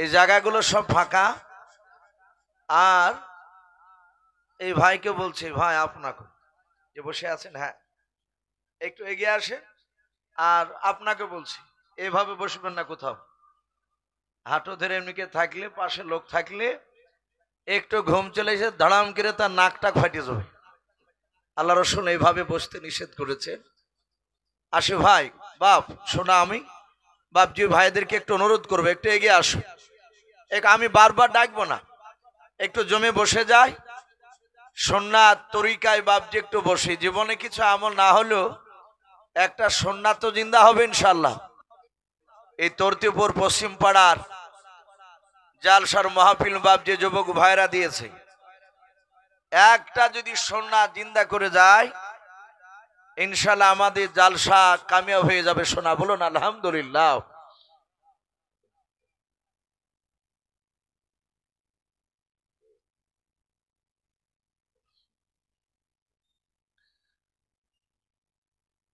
এই জায়গাগুলো সব ফাঁকা। আর এই ভাইকে বলছি, ভাই আপনাকে যে বসে আছেন, হ্যাঁ একটু এগিয়ে আসেন। আর আপনাকে বলছি, এভাবে বসবেন না কোথাও, হাঁটু ধরে এমনিকে থাকলে, পাশে লোক থাকলে একটু ঘুম চলে এসে ধড়াম করে তার নাকটা ফাটিয়ে যাবে। আল্লাহ রসুল এইভাবে বসতে নিষেধ করেছে। আসে ভাই, বাপ শোনা, আমি বাপজি ভাইদেরকে একটু অনুরোধ করবো, একটু এগিয়ে আসো। আমি বারবার ডাকবো না, একটু জমে বসে যায়। সুন্নাত তরিকায় বাপজি একটু বসে, জীবনে কিছু আমল না হলেও একটা সুন্নাত তো জিন্দা হবে ইনশাল্লাহ। এই তরতিপুর পশ্চিম পাড়ার জালসার মাহফিল বাপজি যুবক ভাইরা দিয়েছে, একটা যদি সুন্নাত জিন্দা করে যায় ইনশাল্লাহ আমাদের জালসা কামিয়াব হয়ে যাবে। শোনা, বলুন আলহামদুলিল্লাহ।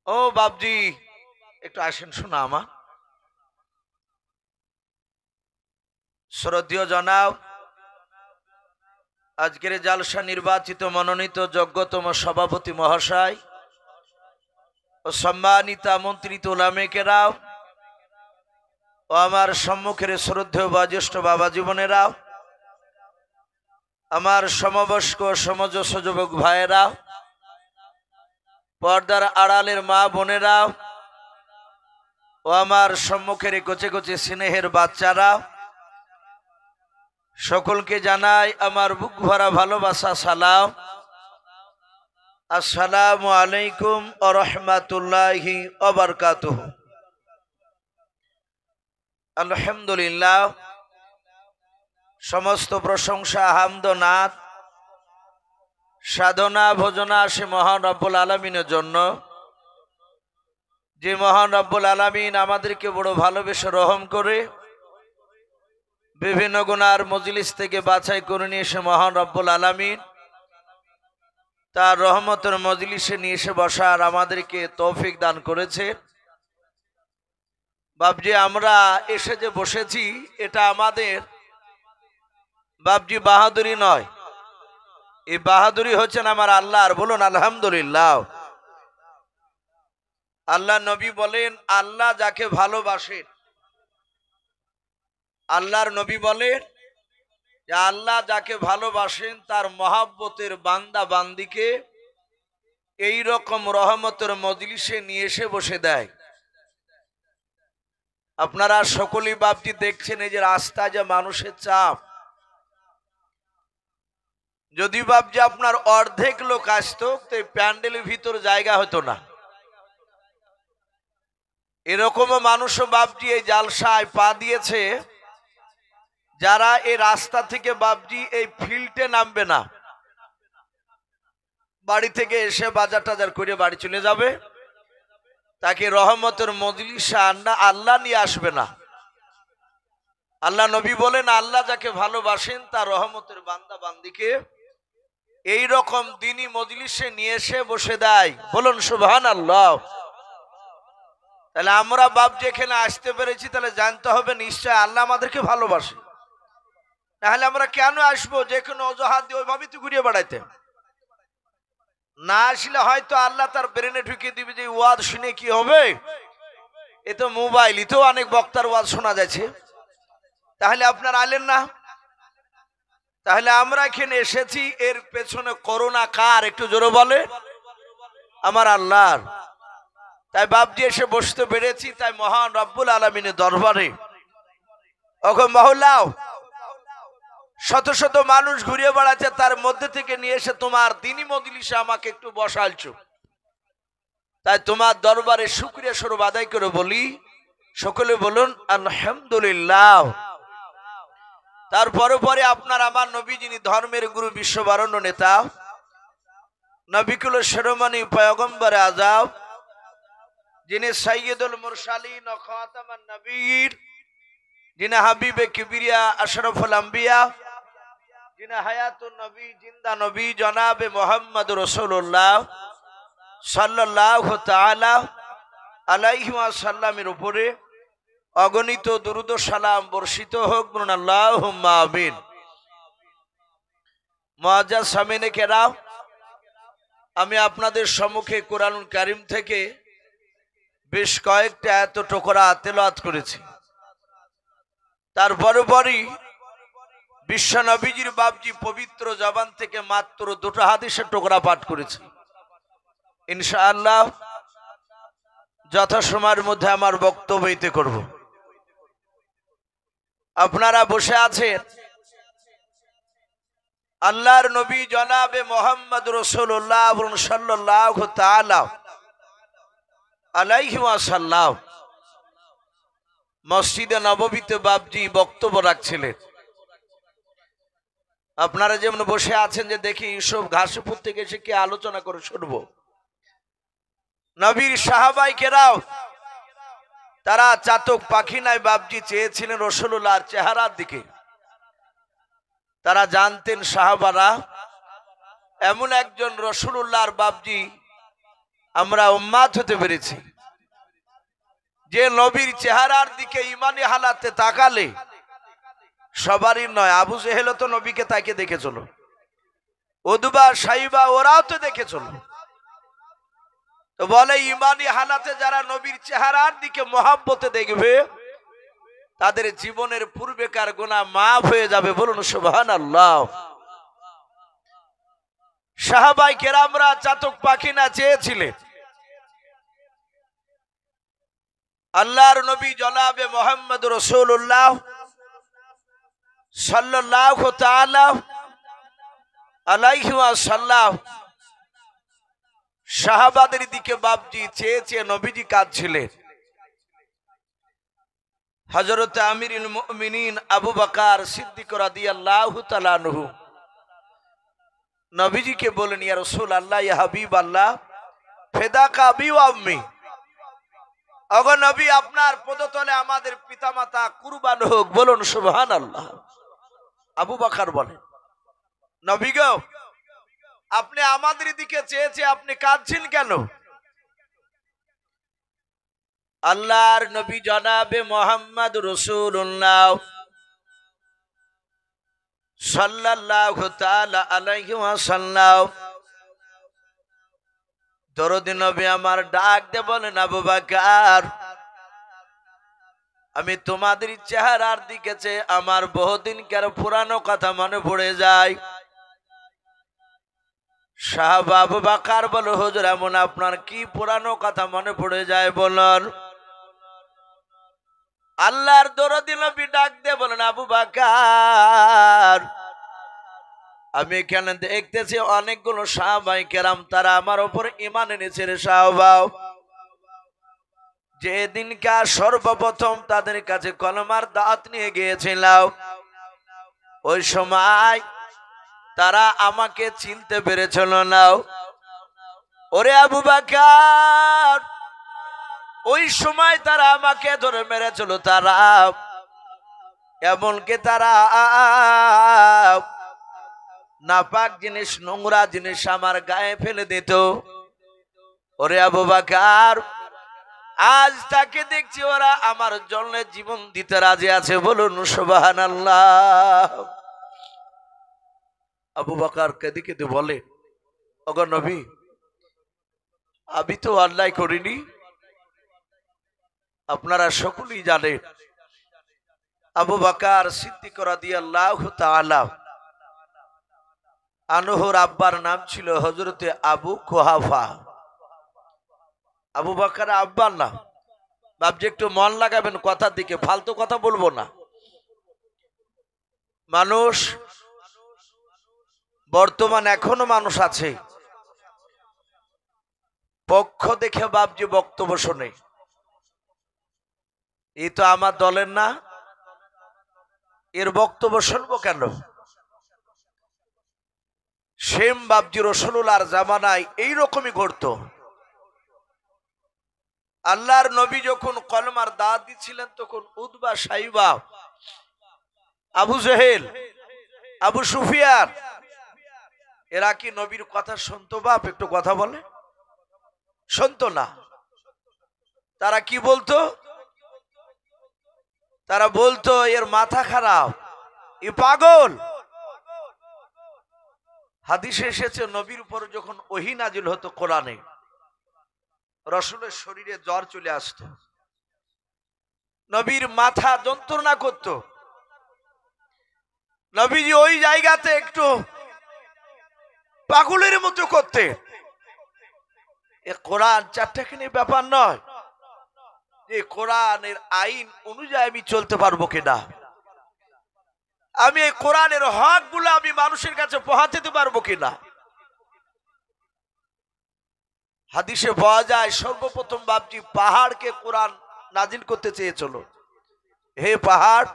ও বাপজি একটু আসেন, শোনা আমার শ্রদ্ধেয় জনাব, আজকের জালসা নির্বাচিত মনোনীত যোগ্যতম সভাপতি মহাশয় ও সম্মানিত আমন্ত্রিত উলামে কেরাম ও আমার সম্মুখের শ্রদ্ধেয় বয়োজ্যেষ্ঠ বাবা জীবনেরা, আমার সমবয়স্ক সমজস্ব যুবক ভাইয়েরা, পর্দার আড়ালের মা বোনেরা ও আমার সম্মুখের কচে কচে স্নেহের বাচ্চারা, সকলকে জানাই আমার বুক ভরা ভালোবাসা সালাম। আসসালামু আলাইকুম ওয়া রাহমাতুল্লাহি ওয়া বারাকাতুহু। আলহামদুলিল্লাহ, সমস্ত প্রশংসা হামদ নাত সাধনা ভোজনা সে মহান রব্বুল আলামিনের জন্য, যে মহান রব্বুল আলামিন আমাদেরকে বড় ভালোবেসে রহম করে বিভিন্ন গুনার মজলিস থেকে বাছাই করে নিয়ে এসে মহান রব্বুল আলামিন তার রহমতের মজলিসে নিয়ে এসে বসার আমাদেরকে তৌফিক দান করেছে। বাপজি আমরা এসে যে বসেছি এটা আমাদের বাপজি বাহাদুরি নয়, এই বাহাদুরি হচ্ছেন আমার আল্লাহর। বলুন আলহামদুলিল্লাহ। আল্লাহ নবী বলেন, আল্লাহ যাকে ভালোবাসেন, আল্লাহর নবী বলেন যে আল্লাহ যাকে ভালোবাসেন তার মহাব্বতের বান্দা বান্দিকে এই রকম রহমতের মজলিসে নিয়ে এসে বসে দেয়। আপনারা সকলেই বাপজি দেখছেন এই যে রাস্তায় যে মানুষের চাপ, যদি বাপজি আপনার অর্ধেক লোক আসতো তো এই প্যান্ডেলের ভিতর জায়গা হতো না। এরকমও মানুষও বাপজি এই জালসায় পা দিয়েছে যারা এই রাস্তা থেকে বাপজি এই ফিল্ডে নামবে না, বাড়ি থেকে এসে বাজার টাজার করে বাড়ি চলে যাবে, তাকে রহমতের মজলিসে আল্লাহ নিয়ে আসবে না। আল্লাহ নবী বলেন, আল্লাহ যাকে ভালোবাসেন তার রহমতের বান্দা বান্দিকে এই রকম দিনী মজলিসে নিয়ে এসে বসে দেয়। বলুন সুবহানাল্লাহ। তাহলে আমরা বাপ যেখানে আসতে পেরেছি তাহলে জানতে হবে নিশ্চয় আল্লাহ আমাদেরকে ভালোবাসে, তাহলে আমরা কেন আসবো? যে কোনো অজুহাত দিয়ে ওইভাবেই তো ঘুরিয়ে বেড়াইতে, না আসলে হয়তো আল্লাহ তার ব্রেনে ঢুকিয়ে দিবে যে ওয়াজ শুনে কি হবে, এ তো মোবাইল, এতেও অনেক বক্তার ওয়াজ শোনা যাচ্ছে, তাহলে আপনারা আলেন না। তাহলে আমরা এখানে এসেছি, এর পেছনে করোনা কার? একটু জোরে বলে। আমার আল্লাহর। তাই বাপজি এসে বসতে পেরেছি, তাই মহান রব্বুল আলামিনের দরবারে ওগো মহল্লাও শত শত মানুষ ঘুরিয়ে বেড়াচ্ছে, তার মধ্যে থেকে নিয়ে এসে তোমার দ্বীনি মজলিসে আমাকে একটু বসালছো, তাই তোমার দরবারে শুকরিয়া স্বরূপ আদায় করে বলি, সকলে বলুন আলহামদুলিল্লাহ। তারপরে পরে আপনার আমার নবী, যিনি ধর্মের গুরু, বিশ্ববরণ্য নেতা, নবিকুল শিরোমণি পয়গম্বর আযম, যিনি সাইয়্যিদুল মুরসালিন ও খাতামান নবীর, যিনি হাবিবে কিবরিয়া আশরাফুল আম্বিয়া, যিনি হায়াতুন নবী, জিন্দা নবী, জনাবে মুহাম্মদ রাসূলুল্লাহ সাল্লাল্লাহু তাআলা আলাইহি ওয়াসাল্লামের উপরে অগণিত দুরূদ ও সালাম বর্ষিত হোক, বলুন আল্লাহুম্মা আমিন। মুআজ্জাজ সামিনে কেরাম, আমি আপনাদের সম্মুখে কোরআনুল কারীম থেকে বেশ কয়েকটা আয়াত টুকরা তেলাওয়াত করেছি। তার পরপরই বিশ্বনবীজির বাপজি পবিত্র জবান থেকে মাত্র দুটো হাদিসের টুকরা পাঠ করেছি। ইনশাআল্লাহ যথাসময়ের মধ্যে আমার বক্তব্য দিতে করব। আপনারা বসে আছেন আল্লাহর নবী জনাবে মোহাম্মদ রাসূলুল্লাহ সাল্লাল্লাহু তাআলা আলাইহি ওয়াসাল্লাম মসজিদে নববীতে বাপজি বক্তব্য রাখছিলেন। আপনারা যেমন বসে আছেন যে দেখি ইউসুফ ঘাসপুর থেকে এসে কি আলোচনা করে শুনবো। নবীর সাহাবাই কেরাম তারা চাতক পাখি নাই বাপজি চেয়েছিলেন রাসূলুল্লাহর চেহারার দিকে। তারা জানতেন সাহাবারা এমন একজন রাসূলুল্লাহর বাপজি আমরা উম্মাত হতে পেরেছি যে নবীর চেহারার দিকে ইমানি হালাতে তাকালে সবারই নয়, আবু জেহেল তো নবীকে তাকে দেখেছিল, উদবা সাইবা ওরাও তো দেখেছিল। তো বলে ইমানি হালাতে যারা নবীর চেহারার দিকে মহাব্বতে দেখবে তাদের জীবনের পূর্বেকার গুনাহ মাফ হয়ে যাবে, বলুন সুবহানাল্লাহ। সাহাবাই কেরামরা চাতক পাখি না চেয়েছিলেন আল্লাহর নবী জনাবে মুহাম্মদ রাসূলুল্লাহ সাল্লাল্লাহু তাআলা আলাইহি ওয়াসাল্লাম সাহাবাদের দিকে বাপজি চেয়ে চেয়ে নবীজি কাঁদছিলেন। হযরত আমিরুল মুমিনিন আবু বকর সিদ্দিক রাদিয়াল্লাহু তাআলা আনহু নবীজিকে বলেন, ইয়া রাসূলুল্লাহ, ইয়া হাবিবাল্লাহ, ফিদাকা আবি ওয়া আম্মি, ওগো নবী আপনার পদতলে আমাদের পিতামাতা কুরবান হোক, বলুন সুবহানাল্লাহ। আবু বকর বলেন, নবী গো আপনি আমাদের দিকে চেয়ে চেয়ে আপনি কাঁদছেন কেন? আল্লাহর নবী জনাবে মুহাম্মদ রাসূলুল্লাহ সাল্লাল্লাহু তাআলা আলাইহি ওয়াসাল্লাম দরদি নবী আমার ডাক দে বলেন, আবু বকর আমি তোমাদের চেহারার দিকে চেয়ে আমার বহুদিনকার পুরানো কথা মনে পড়ে যায়। সাহাবা আবু বকর বলে, হুজুর এমন আপনার কি পুরানো কথা মনে পড়ে যায় বলেন? আল্লাহর দরদি নবী ডাক দিয়ে বলেন, আবু বকর আমি এখানে দেখতেছি অনেকগুলো সাহাবায়ে কেরাম তারা আমার উপর ঈমান এনেছে রে সাহাবা। যেদিনকার সর্বপ্রথম তাদের কাছে কলমার দাওয়াত নিয়ে গিয়েছিলাম ওই সময় তারা আমাকে চিনতে পেরেছিল না। ওরে আবু বকর ওই সময় তারা আমাকে ধরে মেরেছিল, তারা এমনকি তারা নাপাক জিনিস নোংরা জিনিস আমার গায়ে ফেলে দিত। ওরে আবু বকর আজ তাকে দেখছি ওরা আমার জন্য জীবন দিতে রাজি আছে, বলুন সুবহানাল্লাহ। আবু বকর কেঁদে কেঁদে বলে, ওগো নবী আমি তো অন্যায় করিনি, আপনারা সকলেই জানেন আবু বকর সিদ্দিক রাদিয়াল্লাহু তাআলা আনহুর আব্বার নাম ছিল হযরতে আবু কুহাফা। আবু বকর আব্বার নাম, বাপজি একটু মন লাগাবেন কথার দিকে, ফালতু কথা বলবো না। মানুষ বর্তমান এখনো মানুষ আছে পক্ষ দেখে বাপজি বক্তব্য শোনে, এই তো আমার দলের না, এর বক্তব্য শুনবো কেন? সেম বাপজি রাসূলুল্লাহর জামানায় এইরকমই ঘটতো। আল্লাহর নবী যখন কলমার দাওয়াত দিচ্ছিলেন তখন উতবা সাইবা আবু জেহেল আবু সুফিয়ান এরা কি নবীর কথা শুনতো? বাপ একটু কথা বলে, শুনতো না। তারা কি বলতো? তারা বলতো এর মাথা খারাপ, এ পাগল। হাদিসে এসেছে নবীর উপর যখন ওহী নাজিল হতো কোরআনে, রাসূলের শরীরে জ্বর চলে আসতো, নবীর মাথা যন্ত্রণা করত, নবীজি ওই জায়গাতে একটু পাগলের মতো করতে। এ কোরআন চারটাখানি ব্যাপার নয় যে কোরআনের আইন অনুযায়ী আমি চলতে পারবো কিনা, আমি এই কোরআনের হক গুলো আমি মানুষের কাছে পৌঁছাতে পারবো কিনা। হাদিসে পাওয়া যায় সর্বপ্রথম বাপজি পাহাড়কে কোরআন নাজিল করতে চেয়েছিল, হে পাহাড়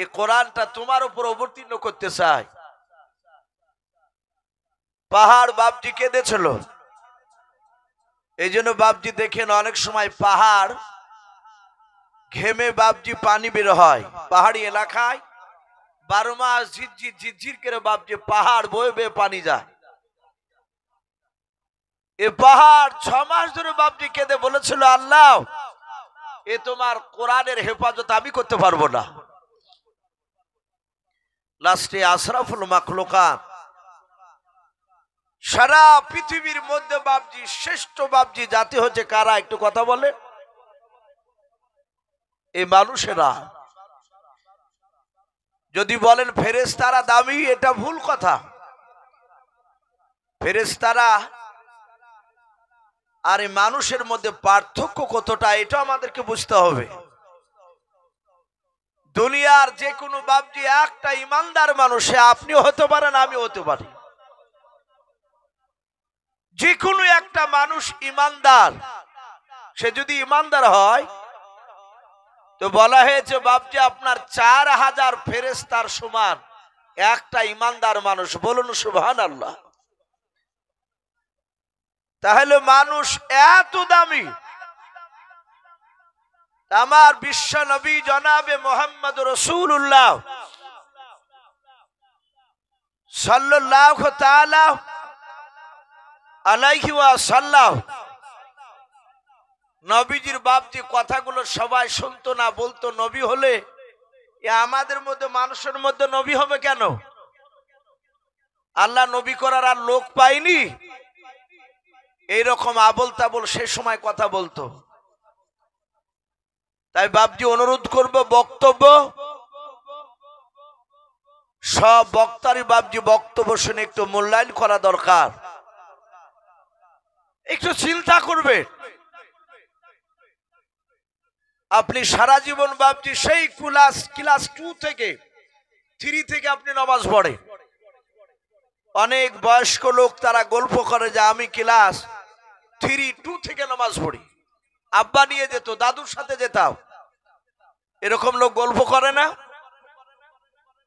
এই কোরআনটা তোমার উপর অবতীর্ণ করতে চাই। পাহাড় বাপজি কেঁদেছিল। এই জন্য বাপজি দেখেন অনেক সময় পাহাড় ঘেমে বাপজি পানি বের হয়, পাহাড়ি এলাকায় 12 মাস ঝিরঝির ঝিরঝির করে বাপজি পাহাড় বয়ে বয়ে পানি যায়। এ পাহাড় 6 মাস ধরে বাপজি কেঁদে বলেছিল, আল্লাহ এ তোমার কোরআনের হেফাজত আমি করতে পারবো না। লাস্টে আশরাফুল মাখলুকাত, সারা পৃথিবীর মধ্যে বাপজি শ্রেষ্ঠ বাপজি জাতি হচ্ছে কারা, একটু কথা বলে? এই মানুষেরা। যদি বলেন ফেরেশতারা দামি, এটা ভুল কথা। ফেরেশতারা আর এই মানুষের মধ্যে পার্থক্য কতটা এটা আমাদেরকে বুঝতে হবে। দুনিয়ার যে কোনো বাপজি একটা ইমানদার মানুষ, আপনিও হতে পারেন আমিও হতে পারি, যে কোনো একটা মানুষ ইমানদার, সে যদি ইমানদার হয় তো বলা হয়েছে বাপজি আপনার 4000 ফেরেশতার সমান একটা ইমানদার মানুষ। বলুন সুবহানাল্লাহ। তাহলে মানুষ এত দামি। আমার বিশ্ব নবী জনাবে মুহাম্মদ রাসূলুল্লাহ সাল্লাল্লাহু তাআলা আলাইহি ওয়াসাল্লাম, নবীজির বাপজি কথাগুলো সবাই শুনতো না, বলতো নবী হলে আমাদের মধ্যে মানুষের মধ্যে নবী হবে কেন? আল্লাহ নবী করার আর লোক পাইনি, এইরকম আবল তাবল সে সময় কথা বলতো। তাই বাপজি অনুরোধ করব, বক্তব্য সব বক্তারই বাপজি বক্তব্য শুনে একটু মূল্যায়ন করা দরকার, একটু চিন্তা করবে। আপনি সারা জীবন বাপজি সেই ক্লাস 2 থেকে 3 থেকে আপনি নামাজ পড়ে। অনেক বয়স্ক লোক তারা গল্প করে যে আমি ক্লাস 3-2 থেকে নামাজ পড়ি, আব্বা নিয়ে যেত, দাদুর সাথে যেতাম। এরকম লোক গল্প করে না?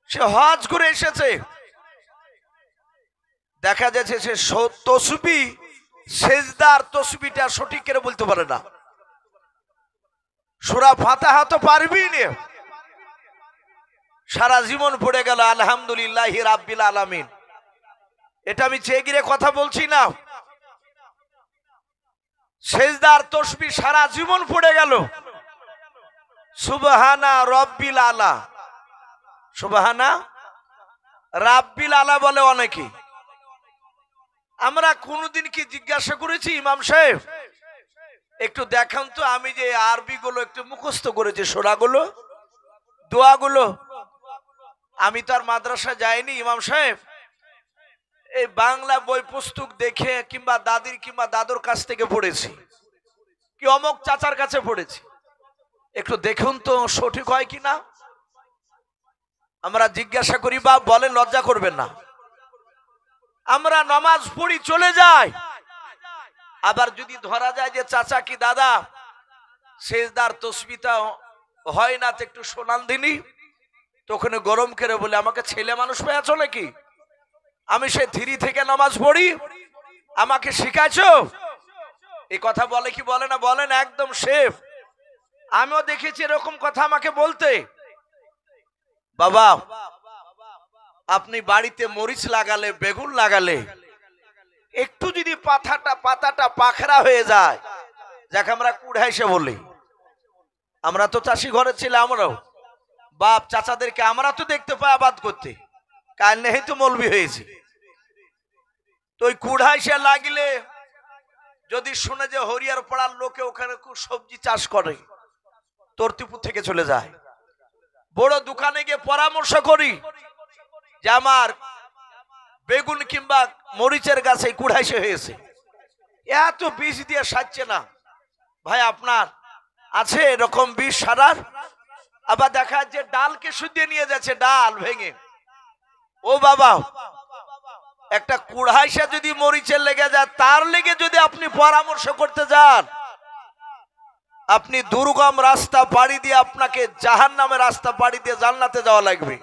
সে হজ করে এসেছে, দেখা যাচ্ছে সে তসবিহ সেজদার তসবিহটা সঠিক করে বলতে পারে না, সূরা ফাতিহা তো পারবি না, সারা জীবন পড়ে গেল আলহামদুলিল্লাহি রাব্বিল আলামিন। এটা আমি চেয়ে কথা বলছি না, সেজদার তসবিহ সারা জীবন পড়ে গেল, সুবহানা রাব্বিল আলা, সুবহানা রাব্বিল আলা বলে অনেকে। আমরা কোনদিন কি জিজ্ঞাসা করেছি ইমাম সাহেব একটু দেখান তো, আমি যে আরবি গুলো একটু মুখস্থ করেছি, সূরাগুলো দোয়াগুলো, আমি তো আর মাদ্রাসা যাইনি ইমাম সাহেব, এই বাংলা বই পুস্তক দেখে কিংবা দাদির কিংবা দাদুর কাছ থেকে পড়েছি, কি অমুক চাচার কাছে পড়েছি, একটু দেখুন তো সঠিক হয় কিনা। আমরা জিজ্ঞাসা করি বা বলেন, লজ্জা করবেন না। আমরা নামাজ পড়ি চলে যাই, আবার যদি ধরা যায় যে চাচা কি দাদা সেজদার তসবিহটা হয় না তো একটু শোনান দিনি, তখন গরম করে বলে আমাকে ছেলে মানুষ পেয়েছ নাকি, আমি সে 3 থেকে নামাজ পড়ি, আমাকে শিখাইছো? এই কথা বলে কি বলে না? বলেন একদম সেফ। আমিও দেখেছি এরকম কথা আমাকে বলতে। বাবা আপনি বাড়িতে মরিচ লাগালে, বেগুন লাগালে, একটু যদি পাতাটা পাখরা হয়ে যায়, যাকে আমরা কুড়াইছে বলি, আমরা তো চাষি ঘরে ছিলাম, আমরাও বাপ চাচাদেরকে আমরা তো দেখতে পাই আবাদ করতে, কাল নেই তো মৌলবি হয়েছে। তো ওই কুড়াইশে লাগলে যদি শুনে যে হরিয়ার পাড়ার লোকে ওখানে খুব সবজি চাষ করে, তর্তিপুর থেকে চলে যায়। বড় দোকানে গিয়ে পরামর্শ করি যে আমার বেগুন কিংবা মরিচের গাছে কুড়াইশে হয়েছে, এত বীজ দিয়ে সাজছে না। ভাই আপনার আছে এরকম বীজ সারার? আবার দেখা যাচ্ছে ডালকে শুধিয়ে নিয়ে যাচ্ছে, ডাল ভেঙে। ও বাবা, একটা কুড়াইশা যদি মরিচের লেগে যায়, তার লেগে যদি আপনি পরামর্শ করতে যান, আপনি দুর্গম রাস্তা পাড়ি দিয়ে আপনাকে জাহান্নামের রাস্তা পাড়ি দিয়ে জান্নাতে যাওয়া লাগবে।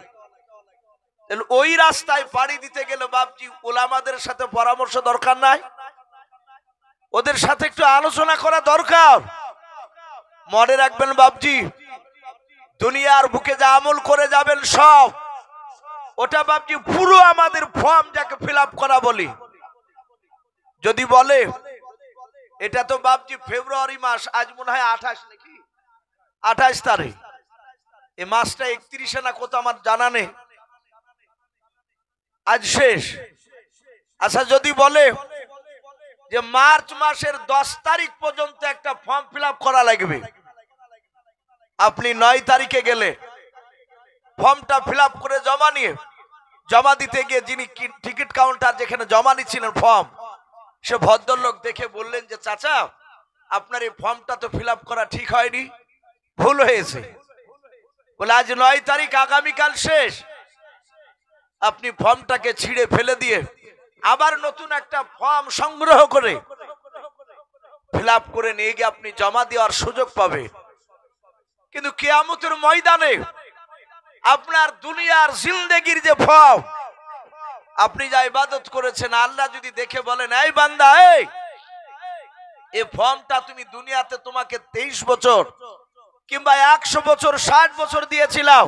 ওই রাস্তায় পাড়ি দিতে গেলে বাপজি ওলামাদের সাথে পরামর্শ দরকার নাই? ওদের সাথে একটু আলোচনা করা দরকার। মনে রাখবেন বাপজি, দুনিয়ার বুকে যা আমল করে যাবেন সব, ওটা বাপজি পুরো আমাদের ফর্ম যাকে ফিল আপ করা বলি। যদি বলে এটা তো বাপজি ফেব্রুয়ারি মাস, আজ মনে হয় 28 নাকি 28 তারিখ, এই মাসটা 31 না কত আমার জানা নেই, আজ শেষ। আচ্ছা যদি বলে যে মার্চ মাসের 10 তারিখ পর্যন্ত একটা ফর্ম ফিল আপ করা লাগবে, আপনি 9 তারিখে গেলে ফর্মটা ফিল আপ করে জমা দিতে গিয়ে যিনি টিকিট কাউন্টার যেখানে জমা নিচ্ছিলেন ফর্ম, সে ভদ্রলোক দেখে বললেন যে চাচা আপনার এই ফর্মটা তো ফিল আপ করা ঠিক হয়নি, ভুল হয়েছে। বলে আজ 9 তারিখ, আগামীকাল শেষ। আপনি ফর্মটাকে ছিঁড়ে ফেলে দিয়ে আবার নতুন একটা ফর্ম সংগ্রহ করে ফিল আপ করে নিয়ে গিয়ে আপনি জমা দেওয়ার সুযোগ পাবে। কিন্তু কিয়ামতের ময়দানে আপনার দুনিয়ার জিন্দেগির যে ফর্ম, আপনি যা ইবাদত করেছেন, আল্লাহ যদি দেখে বলেন এই বান্দা, এই ফর্মটা তুমি দুনিয়াতে তোমাকে 23 বছর কিংবা 100 বছর 60 বছর দিয়েছিলাম,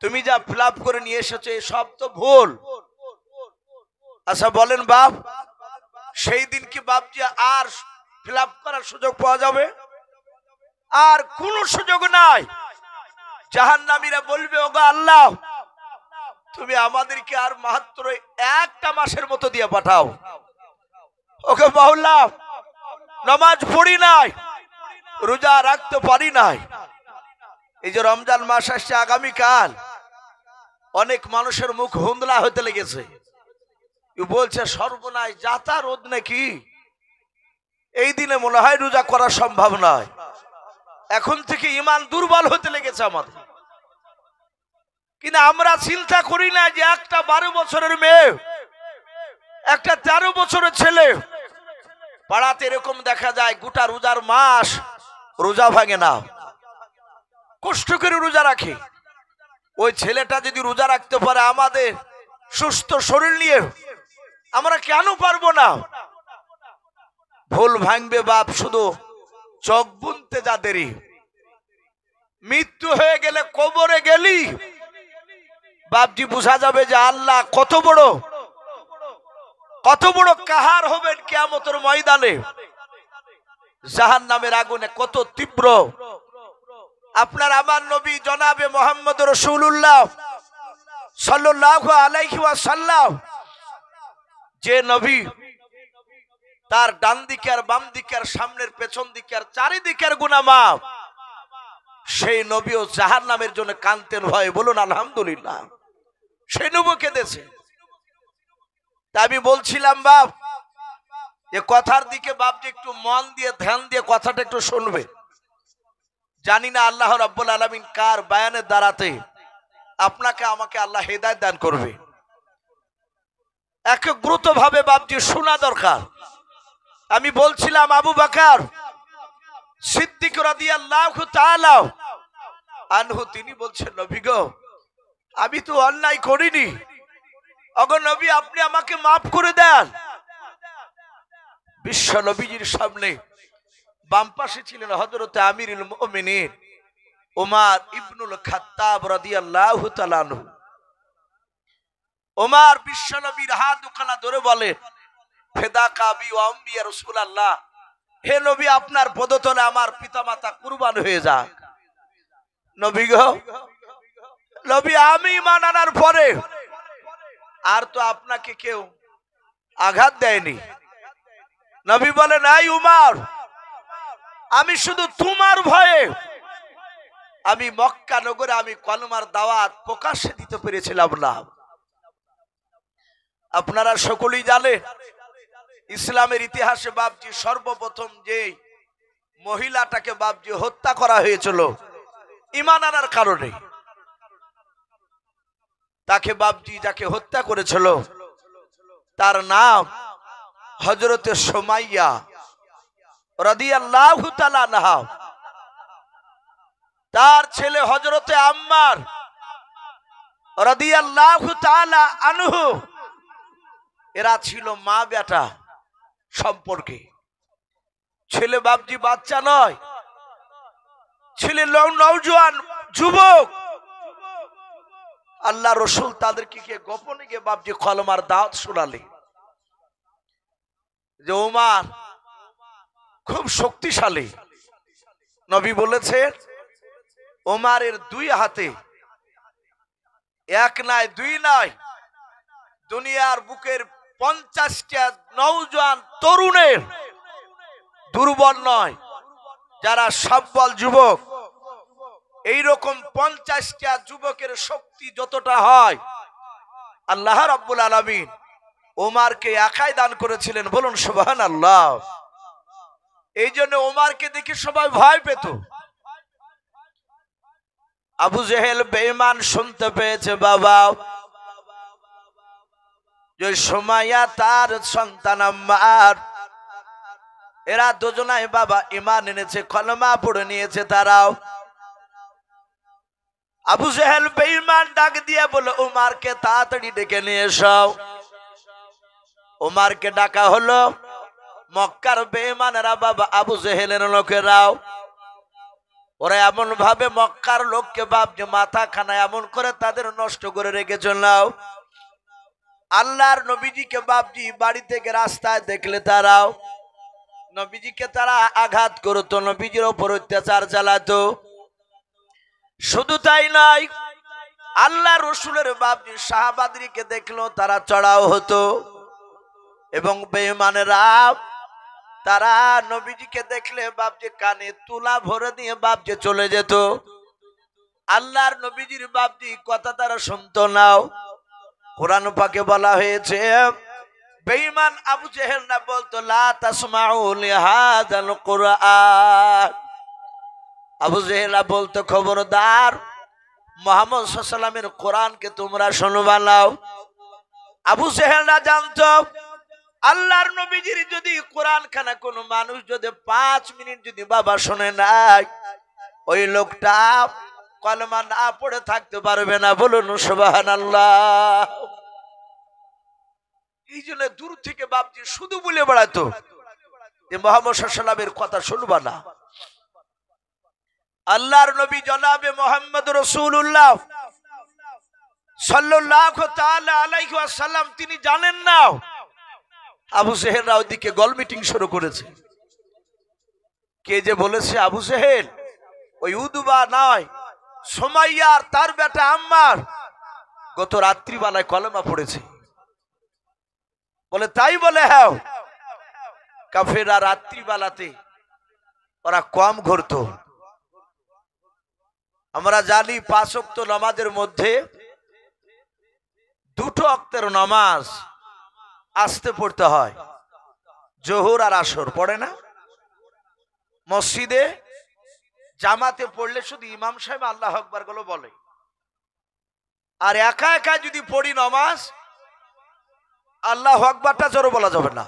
তুমি যা ফিল আপ করে নিয়ে এসেছো সব তো ভুল। আচ্ছা বলেন বাপ, সেই দিন কি বাপজি আর ফিল আপ করার সুযোগ পাওয়া যাবে? আর কোন সুযোগ নাই। জাহান্নামীরা বলবে ওগো আল্লাহ, তুমি আমাদেরকে আর মাত্র একটা মাসের মতো দিয়ে পাঠাও। ওকে মাওলা, নামাজ পড়ি নাই, রোজা রাখতে পারি নাই, এই যে রমজান মাস আসছে আগামীকাল, অনেক মানুষের মুখ হুন্দলা হতে লেগেছে, বলছে সর্বনাশ যাতা রোদ নাকি, এই দিনে মনে হয় রোজা করা সম্ভব নয়। এখন থেকে ঈমান দুর্বল হতে লেগেছে আমাদের। কিন্তু আমরা চিন্তা করি না যে একটা 12 বছরের মেয়ে, একটা 13 বছরের ছেলে, পাড়াতে এরকম দেখা যায় গোটা রোজার মাস রোজা ভাঙে না, কষ্ট করে রোজা রাখে। ওই ছেলেটা যদি রোজা রাখতে পারে আমাদের সুস্থ শরীর নিয়ে, আমরা কেন পারবো না? ভুল ভাঙবে বাপ শুধু চোখ বুনতে যা দেরি, মৃত্যু হয়ে গেলে কবরে গেলি বাপজি বোঝা যাবে যে আল্লাহ কত বড় কাহার হবেন কিয়ামতের ময়দানে। জাহান্নামের আগুনে কত তীব্র। আপনার আমার নবী জনাবে মুহাম্মদ রাসূলুল্লাহ সাল্লাল্লাহু আলাইহি ওয়াসাল্লাম, যে নবী তার ডান দিকে আর বাম দিকে আর সামনের পেছন দিকে আর চারিদিকের গুনাহ মাফ, সেই নবীও জাহান্নামের জন্য কাঁদতেন ভয়ে। বলুন আলহামদুলিল্লাহ। সেই নবী কেঁদেছে। তা আমি বলছিলাম বাপ, যে কথার দিকে বাপ যে একটু মন দিয়ে ধ্যান দিয়ে কথাটা একটু শুনবে। জানি না আল্লাহ রাব্বুল আলামিন কার বায়ানের দ্বারাতে আপনাকে আমাকে আল্লাহ হেদায়েত দান করবে। একগ্রত ভাবে বাপজি শোনা দরকার। আমি বলছিলাম আবু বকর সিদ্দিক রাদিয়াল্লাহু তাআলা আনহু, তিনি বলছেন নবী গো, আমি তো অন্যায় করিনি, ওগো নবী আপনি আমাকে মাফ করে দেন। বিশ্ব নবীজির সামনে বাম পাশে ছিলেন হযরত আমিরুল মুমিনিন ওমর ইবনুল খাত্তাব রাদিয়াল্লাহু তাআলা আনহু। ওমর বিশ্ব নবীর হাত দুখানা ধরে বলে, ফেদাকা বি ওয়া উম্মি ইয়া রাসূলুল্লাহ, হে নবী, আপনার পদতলে আমার পিতামাতা কুরবান হয়ে যাক। নবী গো, নবী আমি ঈমান আনার পরে আর তো আপনাকে কেউ আঘাত দেয়নি। নবী বলেন, এই উমর, আমি শুধু তোমার ভয়ে আমি মক্কা নগরে আমি কলমার দাওয়াত প্রকাশ্যে দিতে পেরেছিলাম না। আপনারা সকলেই জানেন ইসলামের ইতিহাসে বাপজি সর্বপ্রথম যে মহিলাটাকে বাপজি হত্যা করা হয়েছিল ঈমান আনার কারণে, তাকে বাপজি যাকে হত্যা করেছিল তার নাম হযরতে সুমাইয়া রাদিয়াল্লাহু তাআলা আনহা। তার ছেলে হযরতে আম্মার রাদিয়াল্লাহু তাআলা আনহু, এরা ছিল মা বেটা সম্পর্কে। ছেলে বাপজি বাচ্চা নয়, ছেলে নওজোয়ান যুবক। আল্লাহ রসুল তাদেরকে গিয়ে গোপনে গিয়ে বাপজি কলমার দাওয়াত শোনালে যে ওমর খুব শক্তিশালী। নবী বলেছেন ওমরের দুই হাতে এক নয় দুই নয়, দুনিয়ার বুকের 50টা নওজোয়ান তরুণের দুর্বল নয়, যারা সবল যুবক, এইরকম 50টা যুবকের শক্তি যতটা হয় আল্লাহ রাব্বুল আলামিন ওমরকে একাই দান করেছিলেন। বলুন সুবহানাল্লাহ। এই জন্য ওমরকে দেখে সবাই ভয় পেত। আবু জেহেল বেঈমান শুনতে পেয়েছে বাবা যে সুমাইয়া তার সন্তান আম্মার, এরা দুজনাই বাবা ঈমান এনেছে, কলমা পড়ে নিয়েছে তারাও। আবু জেহেল বেঈমান ডাক দিয়ে বলে ওমরকে তাড়াতাড়ি ডেকে নিয়ে এসো। ওমরকে ডাকা হলো। মক্কার বেঈমানেরা বাবা আবু জেহেলের লোকেরাও, ওরা এমন ভাবে মক্কার লোককে বাপজি মাথা খানা এমন করে তাদের নষ্ট করে রেখেছিল। আল্লাহর নবীজিকে বাপজি বাড়ি থেকে রাস্তায় দেখলে তারাও নবীজিকে তারা আঘাত করতো, নবীজির ওপর অত্যাচার চালাতো। শুধু তাই নয়, আল্লাহ রসুলের বাপজি সাহাবাদেরকে দেখলো তারা চড়াও হতো, এবং বেঈমানেরা তারা নবীজিকে দেখলে বাপজি কানে তুলা ভরে দিয়ে বাপজি চলে যেত। আল্লাহর নবীজির বাপজি কথা তারা শুনতো না। কোরআন পাকে বলা হয়েছে বেঈমান আবু জেহেল না বলতো লা তাসমাউ লিহাযাল কুরআন। আবু জেহেল বলতো খবরদার মুহাম্মদ সাল্লাল্লাহু আলাইহি ওয়াসাল্লামের কোরআনকে তোমরা শুনবা না। আবু জেহেল না জানতো আল্লাহর নবীজির যদি কোরআন খানা কোনো মানুষ যদি 5 মিনিট যদি বাবা শুনে নাই, ওই লোকটা কলমা না পড়ে থাকতে পারবে না। বলুন সুবহানাল্লাহ। এই জন্য দূর থেকে বাপজি শুধু বলে বেড়াতো যে মুহাম্মদ সাল্লাল্লাহু আলাইহি ওয়াসাল্লামের কথা শুনবা না। আল্লাহর নবী জনাবে মুহাম্মদ রাসূলুল্লাহ সাল্লাল্লাহু তাআলা আলাইহি ওয়াসাল্লাম তিনি জানেন না আবু জেহেলরা ওইদিকে গোল মিটিং শুরু করেছে। কে যে বলেছে আবু জেহেল ওই উদবা নয়, সুমাইয়ার তার বেটা আম্মার গত রাত্রিবেলায় কলমা পড়েছে। বলে তাই বলে হ্যাঁ, কাফেররা রাত্রিবেলাতে ওরা কম ঘুরতো। আমরা জানি 5 ওয়াক্ত নামাজের মধ্যে 2টো ওয়াক্তের নামাজ আস্তে পড়তে হয়, জোহর আর আসর পড়ে না। মসজিদে জামাতে পড়লে শুধু ইমাম সাহেব আল্লাহু আকবার গুলো বলে, আর একা একা যদি পড়ি নামাজ আল্লাহু আকবারটা জোরে বলা যাবে না।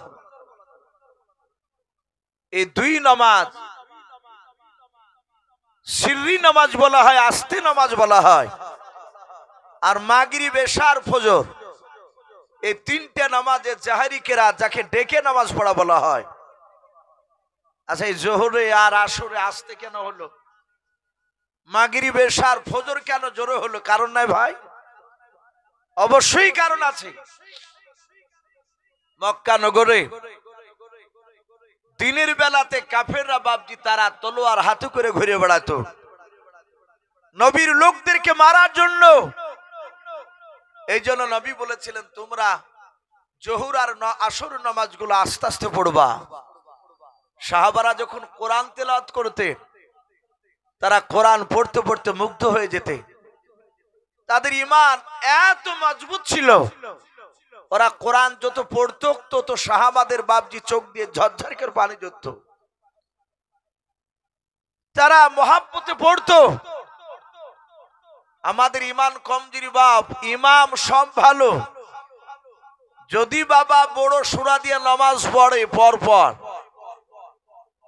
এই 2 নামাজ সিররি নামাজ বলা হয়, আস্তে নামাজ বলা হয়। আর মাগরিব এশা আর ফজর এই 3টে নামাজে জাহেরি কেরাত যাকে ডেকে নামাজ পড়া বলা হয়। আচ্ছা এই জোহরে আর আসরে আস্তে কেন হলো, মাগরিব এশা আর ফজর কেন জোরে হলো? কারণ নাই ভাই, অবশ্যই কারণ আছে। মক্কা নগরে দিনের বেলাতে কাফেররা বাপজি তারা তলোয়ার হাতে করে ঘুরে বেড়াতো নবীর লোকদেরকে মারার জন্য। এই জন্য নবী বলেছিলেন তোমরা জোহর আর আসর নামাজগুলো আস্তে আস্তে পড়বা। সাহাবারা যখন কোরআন তেলাওয়াত করতে তারা কোরআন পড়তে পড়তে মুগ্ধ হয়ে যেতে। তাদের ঈমান এত মজবুত ছিল, ওরা কোরআন যত পড়তো তত সাহাবাদের বাপজি চোখ দিয়ে ঝরঝর করে পানি ঝরত। তারা মহাব্বতে পড়তো। আমাদের ঈমান কমজোরি বাপ, ইমাম সব ভালো, যদি বাবা বড় সূরা দিয়ে নামাজ পড়ে পর পর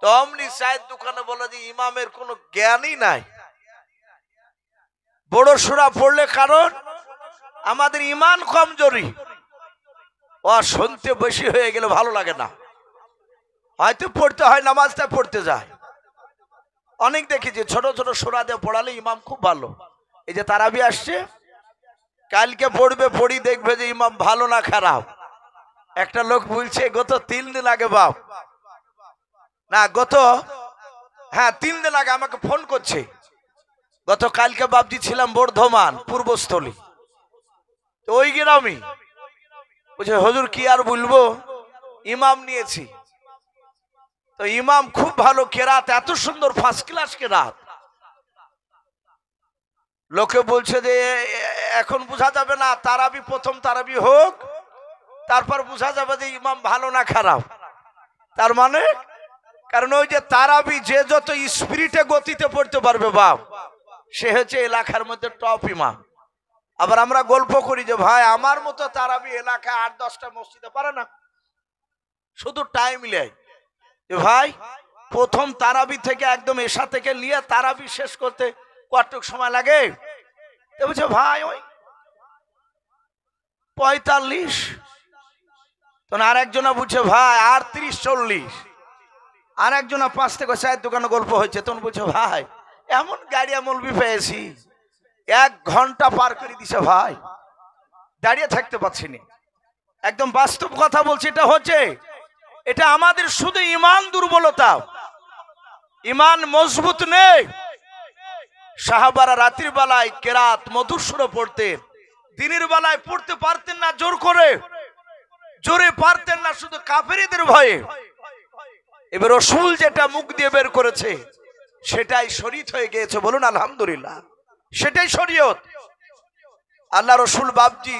তো অমনি চায়ের দোকানে বলে যে ইমামের কোনো জ্ঞানই নাই। বড় সূরা পড়লে কারণ আমাদের ঈমান কমজোরি, ও শুনতে বেশি হয়ে গেলে ভালো লাগে না, হয়তো পড়তে হয় নামাজটা পড়তে যায়। অনেক দেখেছি ছোট ছোট সূরা দিয়ে পড়ালে ইমাম খুব ভালো। এই যে তারাবি আসছে, কালকে পড়বে, পড়ি দেখবে যে ইমাম ভালো না খারাপ। একটা লোক বলছে গত 3 দিন আগে বাপ, না হ্যাঁ 3 দিন আগে আমাকে ফোন করছে, গত কালকে বাপজি ছিলাম বর্ধমান পূর্বস্থলী, তো ওই গ্রামে বলছে হুজুর কি আর বলবো, ইমাম নিয়েছি, তো ইমাম খুব ভালো কেরাত, এত সুন্দর ফার্স্ট ক্লাস কেরাত। লোকে বলছে যে এখন বোঝা যাবে না, তারাবি প্রথম তারাবি হোক তারপর বোঝা যাবে যে ইমাম ভালো না খারাপ। তার মানে কারণ ওই যে তারাবি যে যত স্পিরিটে গতিতে পড়তে পারবে বাপ, সে হচ্ছে এলাকার মধ্যে টপ ইমাম। আবার আমরা গল্প করি যে ভাই আমার মতো তারাবি এলাকায় 8-10টা মসজিদে পারে না, শুধু টাইম নেয় যে ভাই প্রথম তারাবি থেকে একদম এশা থেকে নিয়ে তারাবি শেষ করতে কতটুক সময় লাগে? বলছে ভাই ওই 45। তখন আর একজনা বুঝছে ভাই আর 30-40। আর একজনা 5 থেকে 4 দোকানে গল্প হয়েছে, তখন বলছে ভাই এমন গাড়িয়া মৌলবি পেয়েছি 1 ঘন্টা পার করে দিছে ভাই, দাঁড়িয়ে থাকতে পারছি না। একদম বাস্তব কথা বলছি, এটা হচ্ছে, এটা আমাদের শুধু ঈমান দুর্বলতা, ঈমান মজবুত নেই। সাহাবারা রাতের বেলায় কেরাত মধুর সুরে পড়তেন, দিনের বেলায় পড়তে পারতেন না, জোর করে জোরে পারতেন না, শুধু কাফেরদের ভয়ে। এবার রাসূল যেটা মুখ দিয়ে বের করেছে সেটাই শরীয়ত হয়ে গিয়েছে, বলুন আলহামদুলিল্লাহ, সেটাই শরীয়ত। আল্লাহ রাসূল বাপজি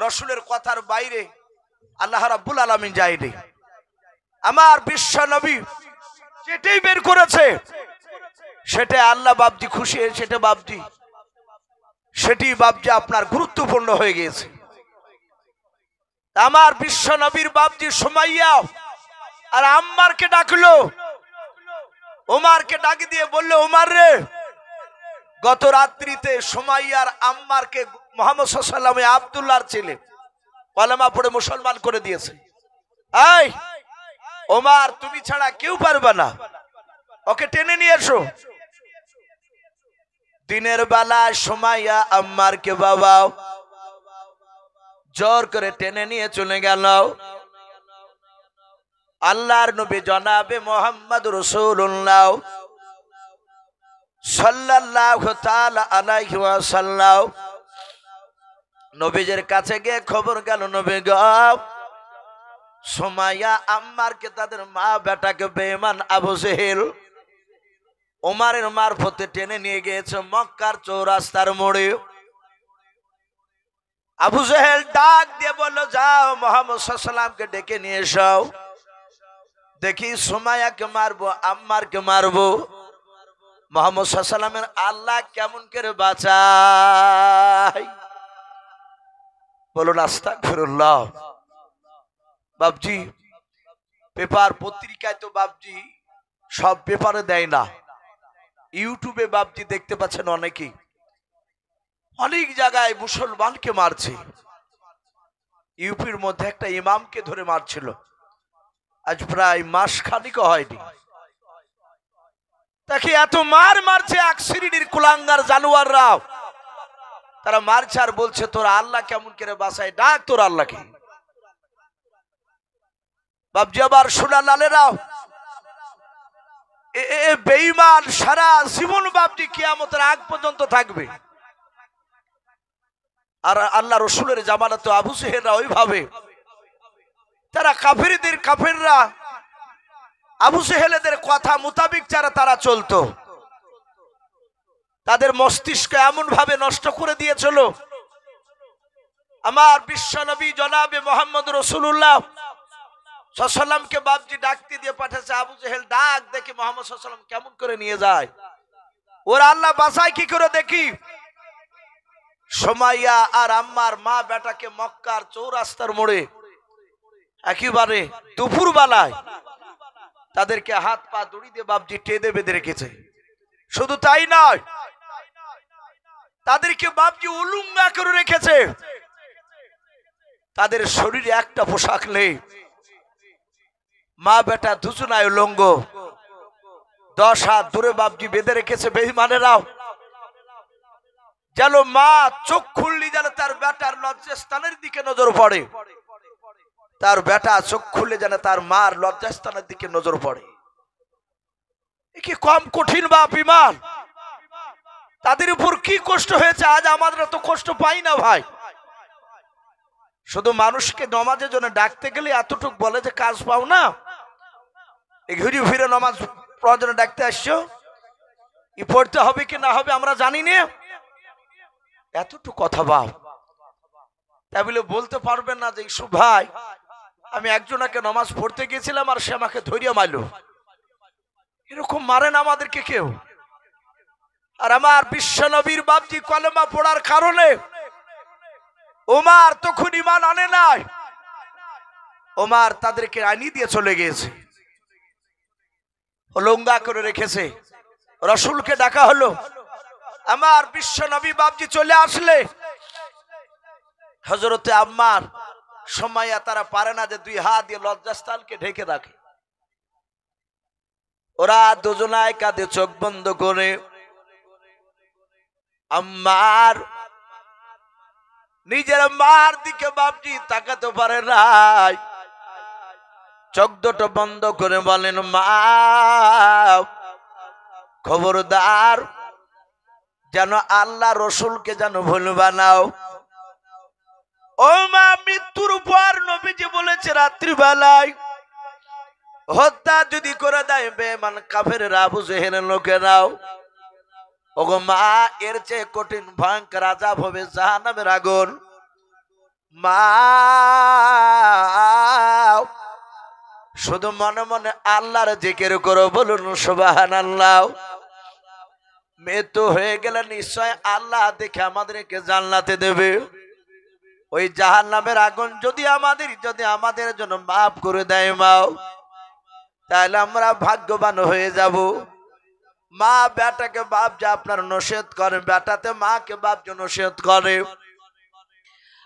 রাসূলের কথার বাইরে আল্লাহ রাব্বুল আলামিন যায়নি। আমার বিশ্ব নবী যেটাই বের করেছে সেটা আল্লাহ বাপজি খুশি, সেটি বাপজি আপনার গুরুত্বপূর্ণ হয়ে গিয়েছে। আমার বিশ্ব নবীর বাপজি সুমাইয়া আর আম্মারকে ডাকলো, ওমরকে ডাক দিয়ে বললো ওমর রে, গত রাত্রিতে সুমাইয়ার আম্মারকে মুহাম্মদ সাল্লাল্লাহু আলাইহি ওয়াসাল্লাম আব্দুল্লাহর ছেলে কলেমা পড়ে মুসলমান করে দিয়েছে। এই ওমর তুমি ছাড়া কেউ পারবে না, ওকে টেনে নিয়ে এসো। দিনের বেলা সুমাইয়া আম্মারকে বাবা জোর করে টেনে নিয়ে চলে গেল। আল্লাহর নবী জনাবে মুহাম্মদ রাসূলুল্লাহ সাল্লাল্লাহু তাআলা আলাইহি ওয়াসাল্লাম নবীজির কাছে গিয়ে খবর গেল, নবী গো সুমাইয়া আম্মারকে তাদের মা বেটাকে বেঈমান আবু জেহেল ওমরের মারফতে টেনে নিয়ে গিয়েছে মক্কার চৌরাস্তার মোড়ে। আবু জেহেল ডাক দিয়ে বলল যাও মুহাম্মদ সাল্লাল্লাহু আলাইহি ওয়াসাল্লামকে ডেকে নিয়ে এসো, দেখি সুমাইয়াকে মারবো আম্মারকে মারবো, মুহাম্মদ সাল্লাল্লাহু আলাইহি ওয়াসাল্লামের আল্লাহ কেমন করে বাঁচায়। বলুন আস্তাগফিরুল্লাহ। বাপজি পেপার পত্রিকায় তো বাপজি সব পেপারে দেয় না, ইউটিউবে বাপজি দেখতে পাচ্ছেন অনেকেই অনেক জায়গায় মুসলমানকে মারছে। ইউপির মধ্যে একটা ইমামকে ধরে মারছিল, আজ প্রায় মাস খানিক হয়নি, তাকে এত মারছে এক শ্রেণীর কুলাঙ্গার জানোয়াররা, তারা মারছে আর বলছে তোর আল্লাহ কেমন করে বাঁচায়, ডাক তোর আল্লাহকে। বাপজি আবার সোনা লালেরাও বেঈমান সারা জীবন বাপজি কিয়ামতের আগ পর্যন্ত থাকবে। আর আল্লাহ রসুলের জামানাতে আবু জেহেলরা ওইভাবে তারা কাফেররা আবু জেহেলদের কথা মোতাবিক তারা চলতো। তাদের মস্তিষ্ক এমন ভাবে নষ্ট করে দিয়েছিল। আমার বিশ্ব নবী জনাবে মোহাম্মদ রাসূলুল্লাহ সাল্লাল্লাহু আলাইহি ওয়াসাল্লামকে বাপজি ডাকতে দিয়ে পাঠাচ্ছে। আবু জেহেল ডাক দেখি মুহাম্মদ সাল্লাল্লাহু আলাইহি ওয়াসাল্লাম কেমন করে নিয়ে যায়, ওরা আল্লাহ বাঁচায় কি করে দেখি। সুমাইয়া আর আম্মার মা বেটাকে মক্কার চৌরাস্তার মোড়ে একেবারে দুপুর বেলায় তাদেরকে হাত পা দড়ি দিয়ে বাপজি টেনে বেঁধে রেখেছে। শুধু তাই নয়, তাদেরকে বাপজি উলঙ্গা করে রেখেছে। তাদের শরীরে একটা পোশাক নেই, মা বেটা দুজনায় উলঙ্গ, 10 হাত দূরে বাপজি বেঁধে রেখেছে। বেঈমানেরাও যেন মা চোখ খুললি যেন তার বেটার লজ্জাস্থানের দিকে নজর পড়ে, তার বেটা চোখ খুললে যেন তার মার লজ্জাস্থানের দিকে নজর পড়ে। এ কি কম কঠিন বাপ ইমান? তাদের উপর কি কষ্ট হয়েছে, আজ আমাদের তো কষ্ট পাই না ভাই। শুধু মানুষকে নামাজের জন্য ডাকতে গেলে এতটুক বলে যে কাজ পাও না, ঘুরে ফিরে নামাজ পড়ার জন্য ডাকতে আসছো, ই পড়তে হবে কি না হবে আমরা জানি না, এতটুকু কথা বাপ। তাই বলে বলতে পারবেন না যে ইসু ভাই আমি একজনকে নামাজ পড়তে গেছিলাম আর সে আমাকে ধরিয়ে মারলো। এরকম মারে না আমাদেরকে কেউ। আর আমার বিশ্ব নবীর বাপজি কলেমা পড়ার কারণে ওমর তখন ঈমান আনে নাই, ওমর তাদেরকে আইনি দিয়ে চলে গিয়েছে, উলঙ্গা করে রেখেছে। রাসূলকে ডাকা হলো। আমার বিশ্ব নবী বাপজি চলে আসলে হযরতে আম্মার সুমাইয়া তারা পারে না যে 2 হাত দিয়ে লজ্জাস্থানকে ঢেকে রাখে। ওরা দুজনায় কাঁধে চোখ বন্ধ করে আম্মার নিজের মার দিকে বাপজি তাকাতে পারে নাই, চোখ দুটো বন্ধ করে বলেন মা খবরদার যেন আল্লাহ রসুলকে যেন ভুল বানাও। ও মা মৃত্যুর পর নবীজি বলেছে রাত্রিবেলায় হত্যা যদি করে দেয় বেঈমান কাফেররা আবু জেহেলের লোকেরাও, ওগো মা এর চেয়ে কঠিন ভয়ঙ্কর আযাব হবে জাহান্নামের আগুন। মা শুধু মনে মনে আল্লাহর জিকির করো, বলুন সুবহানাল্লাহ। মৃত্যু হয়ে গেলে নিশ্চয় আল্লাহ দেখে আমাদেরকে জান্নাতে দেবে। ওই জাহান্নামের আগুন যদি আমাদের জন্য মাফ করে দেয় মাও, তাহলে আমরা ভাগ্যবান হয়ে যাব। মা বেটাকে বাপ যে আপনার নসিহত করে, বেটাতে মাকে বাপ যে নসিহত করে।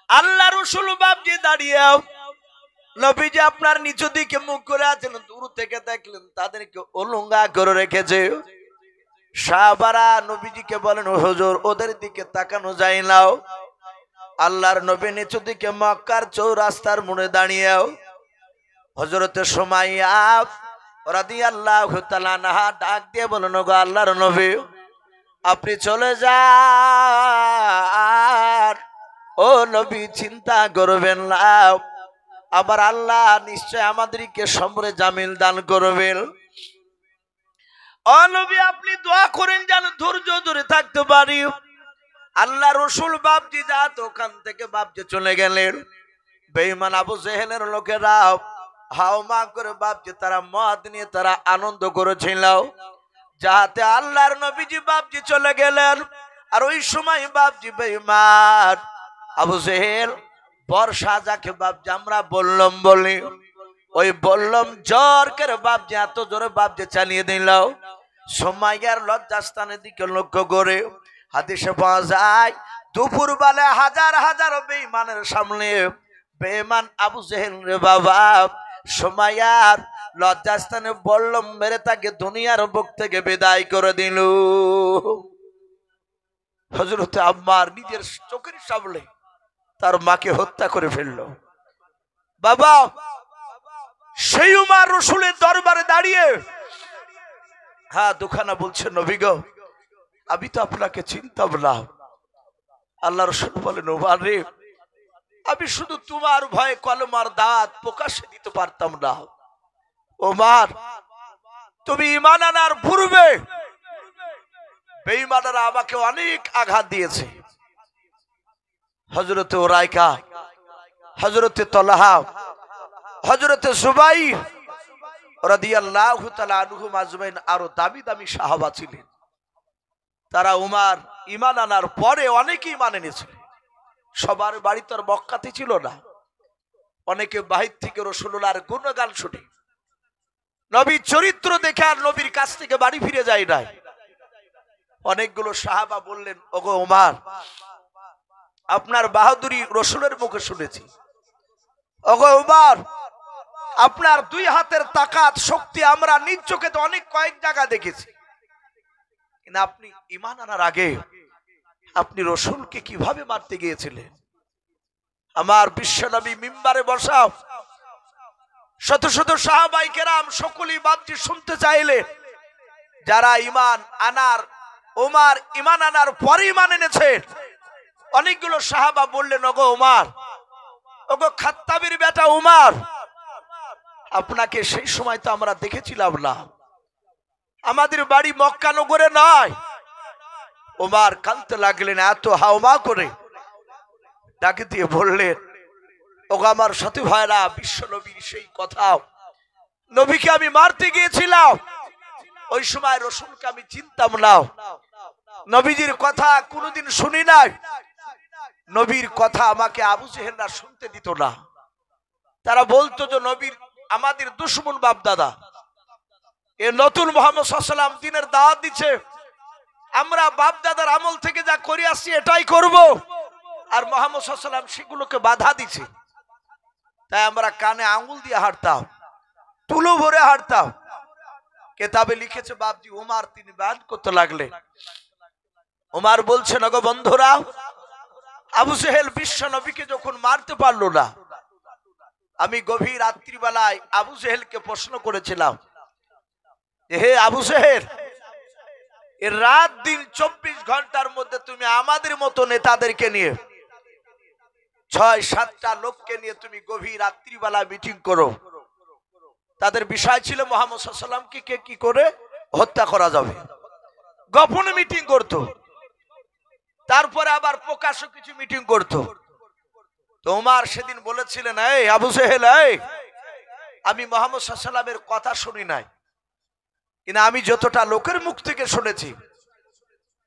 আল্লাহ রাসূল বাপ যে দাঁড়িয়ে নবীজি আপনার নিচু দিকে মুখ করে আছেন, দূর থেকে দেখলেন তাদেরকে উলঙ্গা করে রেখেছে। সাহাবারা নবীজিকে বলেন হুজুর ওদের দিকে তাকানো যায় না। আল্লাহর নবী নিচু দিকে মক্কার চৌরাস্তার মোড়ে দাঁড়িয়ে হযরতে সুমাইয়া রাদিয়াল্লাহু তাআলা আনহা ডাক দিয়ে বলেন গো আল্লাহর নবী আপনি চলে যান, ও নবী চিন্তা করবেন না, আবার আল্লাহ নিশ্চয় আমাদেরকে সমরে জামিল দান করবেন। ও নবী আপনি দোয়া করেন যেন ধৈর্য ধরে থাকতে পারি। আল্লাহ রসুল বাপজি যাত ওখান থেকে বাপজি চলে গেলেন। বেঈমান আবু জেহেলের লোকেরা হাওমা করে বাপজি তারা মদ নিয়ে তারা আনন্দ করেছিল, যাতে আল্লাহর নবীজি বাপজি চলে গেলেন। আর ওই সময় বাপজি বেঈমান আবু জেহেল বর্ষা যাকে বাপজি আমরা বললাম বলি, ওই বললাম জ্বর করে বাপজি এত জোরে বাপজি চালিয়ে দিল। সুমাইয়ার লজ্জাস্থানের দিকে লক্ষ্য করে হাদিসে পাওয়া যায় দুপুর বেলা হাজার হাজার বেঈমানের সামনে বেঈমান আবু জেহেল রে বাবা সুমাইয়ার লজ্জাস্থানে বললাম মেরে তাকে দুনিয়ার বুক থেকে বিদায় করে দিল। হযরত আম্মার নিজের চোখের সামনে তার মাকে হত্যা করে ফেললো। বাবা সেই উমর রাসূলের দরবারে দাঁড়িয়ে হ্যাঁ দুখানা বলছে নবী গো আমি তো আপনাকে চিনতাম না। আল্লাহ রাসূল বলেন ওমর রে আমি শুধু তোমার ভয়ে কলমার দাঁত প্রকাশে দিতে পারতাম না। ওমর তুমি ঈমান আনার পূর্বে বেঈমানরা আমাকে অনেক আঘাত দিয়েছে। হযরতে উরাইকা, হযরতে তলহা, হযরতে জুবাইর রাদিয়াল্লাহু তাআলা আনহুম আজমাইন আরো দামি দামি সাহাবা ছিলেন। তারা উমার ঈমান আনার পরে অনেকেই ঈমান এনেছিল। সবার বাড়ি তো আর মক্কাতে ছিল না, অনেকে বাহির থেকে রাসূলুল্লাহর গুণগান শুনে নবীর চরিত্র দেখে আর নবীর কাছ থেকে বাড়ি ফিরে যায় নাই। অনেকগুলো সাহাবা বললেন ওগো উমার আপনার বাহাদুরি রাসূলের মুখে শুনেছি। ওগো উমার আপনার দুই হাতের তাকাত শক্তি আমরা নিজ চোখে তো অনেক কয়েক জায়গা দেখেছি, কিন্তু আপনি ঈমান আনার আগে আপনি রাসূলকে কিভাবে মারতে গিয়েছিলেন? আমার বিশ্বনবী মিম্বারে বসা শত শত সাহাবায়ে কেরাম সকলেই বাপজি শুনতে চাইলে যারা ঈমান আনার ওমর ঈমান আনার পরে ঈমান এনেছে। অনেকগুলো সাহাবা বললেন ওগো ওমর, ওগো খাত্তাবের বেটা ওমর আপনাকে সেই সময় তো আমরা দেখেছিলাম না, আমাদের বাড়ি মক্কা নগরে নয়। ওমর কাঁদতে লাগলেন এত হাওমা করে, ডাকে দিয়ে বললেন ওগো আমার সাথী ভাইরা বিশ্ব নবীর সেই কথা নবীকে আমি মারতে গিয়েছিলাম, ওই সময় রাসূলকে আমি চিনতাম না, নবীজির কথা কোনোদিন শুনি নাই, নবীর কথা আমাকে আবু জেহেলরা শুনতে দিত না। তারা বলতো যে নবীর আমাদের দুশমন বাপ দাদা, এ নতুন মুহাম্মদ সাল্লাল্লাহু আলাইহি ওয়াসাল্লাম দিনের দাওয়াত দিচ্ছে, আমরা বাপ দাদার আমল থেকে যা করে আসছি এটাই করব, আর মুহাম্মদ সাল্লাল্লাহু আলাইহি ওয়াসাল্লাম সেগুলোকে বাধা দিচ্ছে। তাই আমরা কানে আঙ্গুল দিয়ে হাঁটতাম, তুলো ভরে হাঁটতাম। কেতাবে লিখেছে বাপজি ওমর তিনি বয়ান করতে লাগলেন। ওমর বলছেন ওগো বন্ধুরা আবু জেহেল বিশ্ব নবীকে যখন মারতে পারলো না, আমি গভীর রাত্রিবেলায় আবু জেহেলকে প্রশ্ন করেছিলাম হে আবু জেহেল এর রাত দিন 24 ঘন্টার মধ্যে তুমি আমাদের মতো নেতাদেরকে নিয়ে 6-7টা লোককে নিয়ে তুমি গভীর রাত্রিবেলা মিটিং করো, তাদের বিষয় ছিল মুহাম্মদ সাল্লাল্লাহু আলাইহি ওয়াসাল্লামকে কে কি করে হত্যা করা যাবে। গোপনে মিটিং করত, তারপরে আবার প্রকাশ্য কিছু মিটিং করত। তো ওমর সেদিন বলেছিলেন এই আবু জেহেল আমি মুহাম্মদ সাল্লাল্লাহু আলাইহি ওয়াসাল্লামের কথা শুনি নাই, কিন্তু আমি যতটা লোকের মুখ থেকে শুনেছি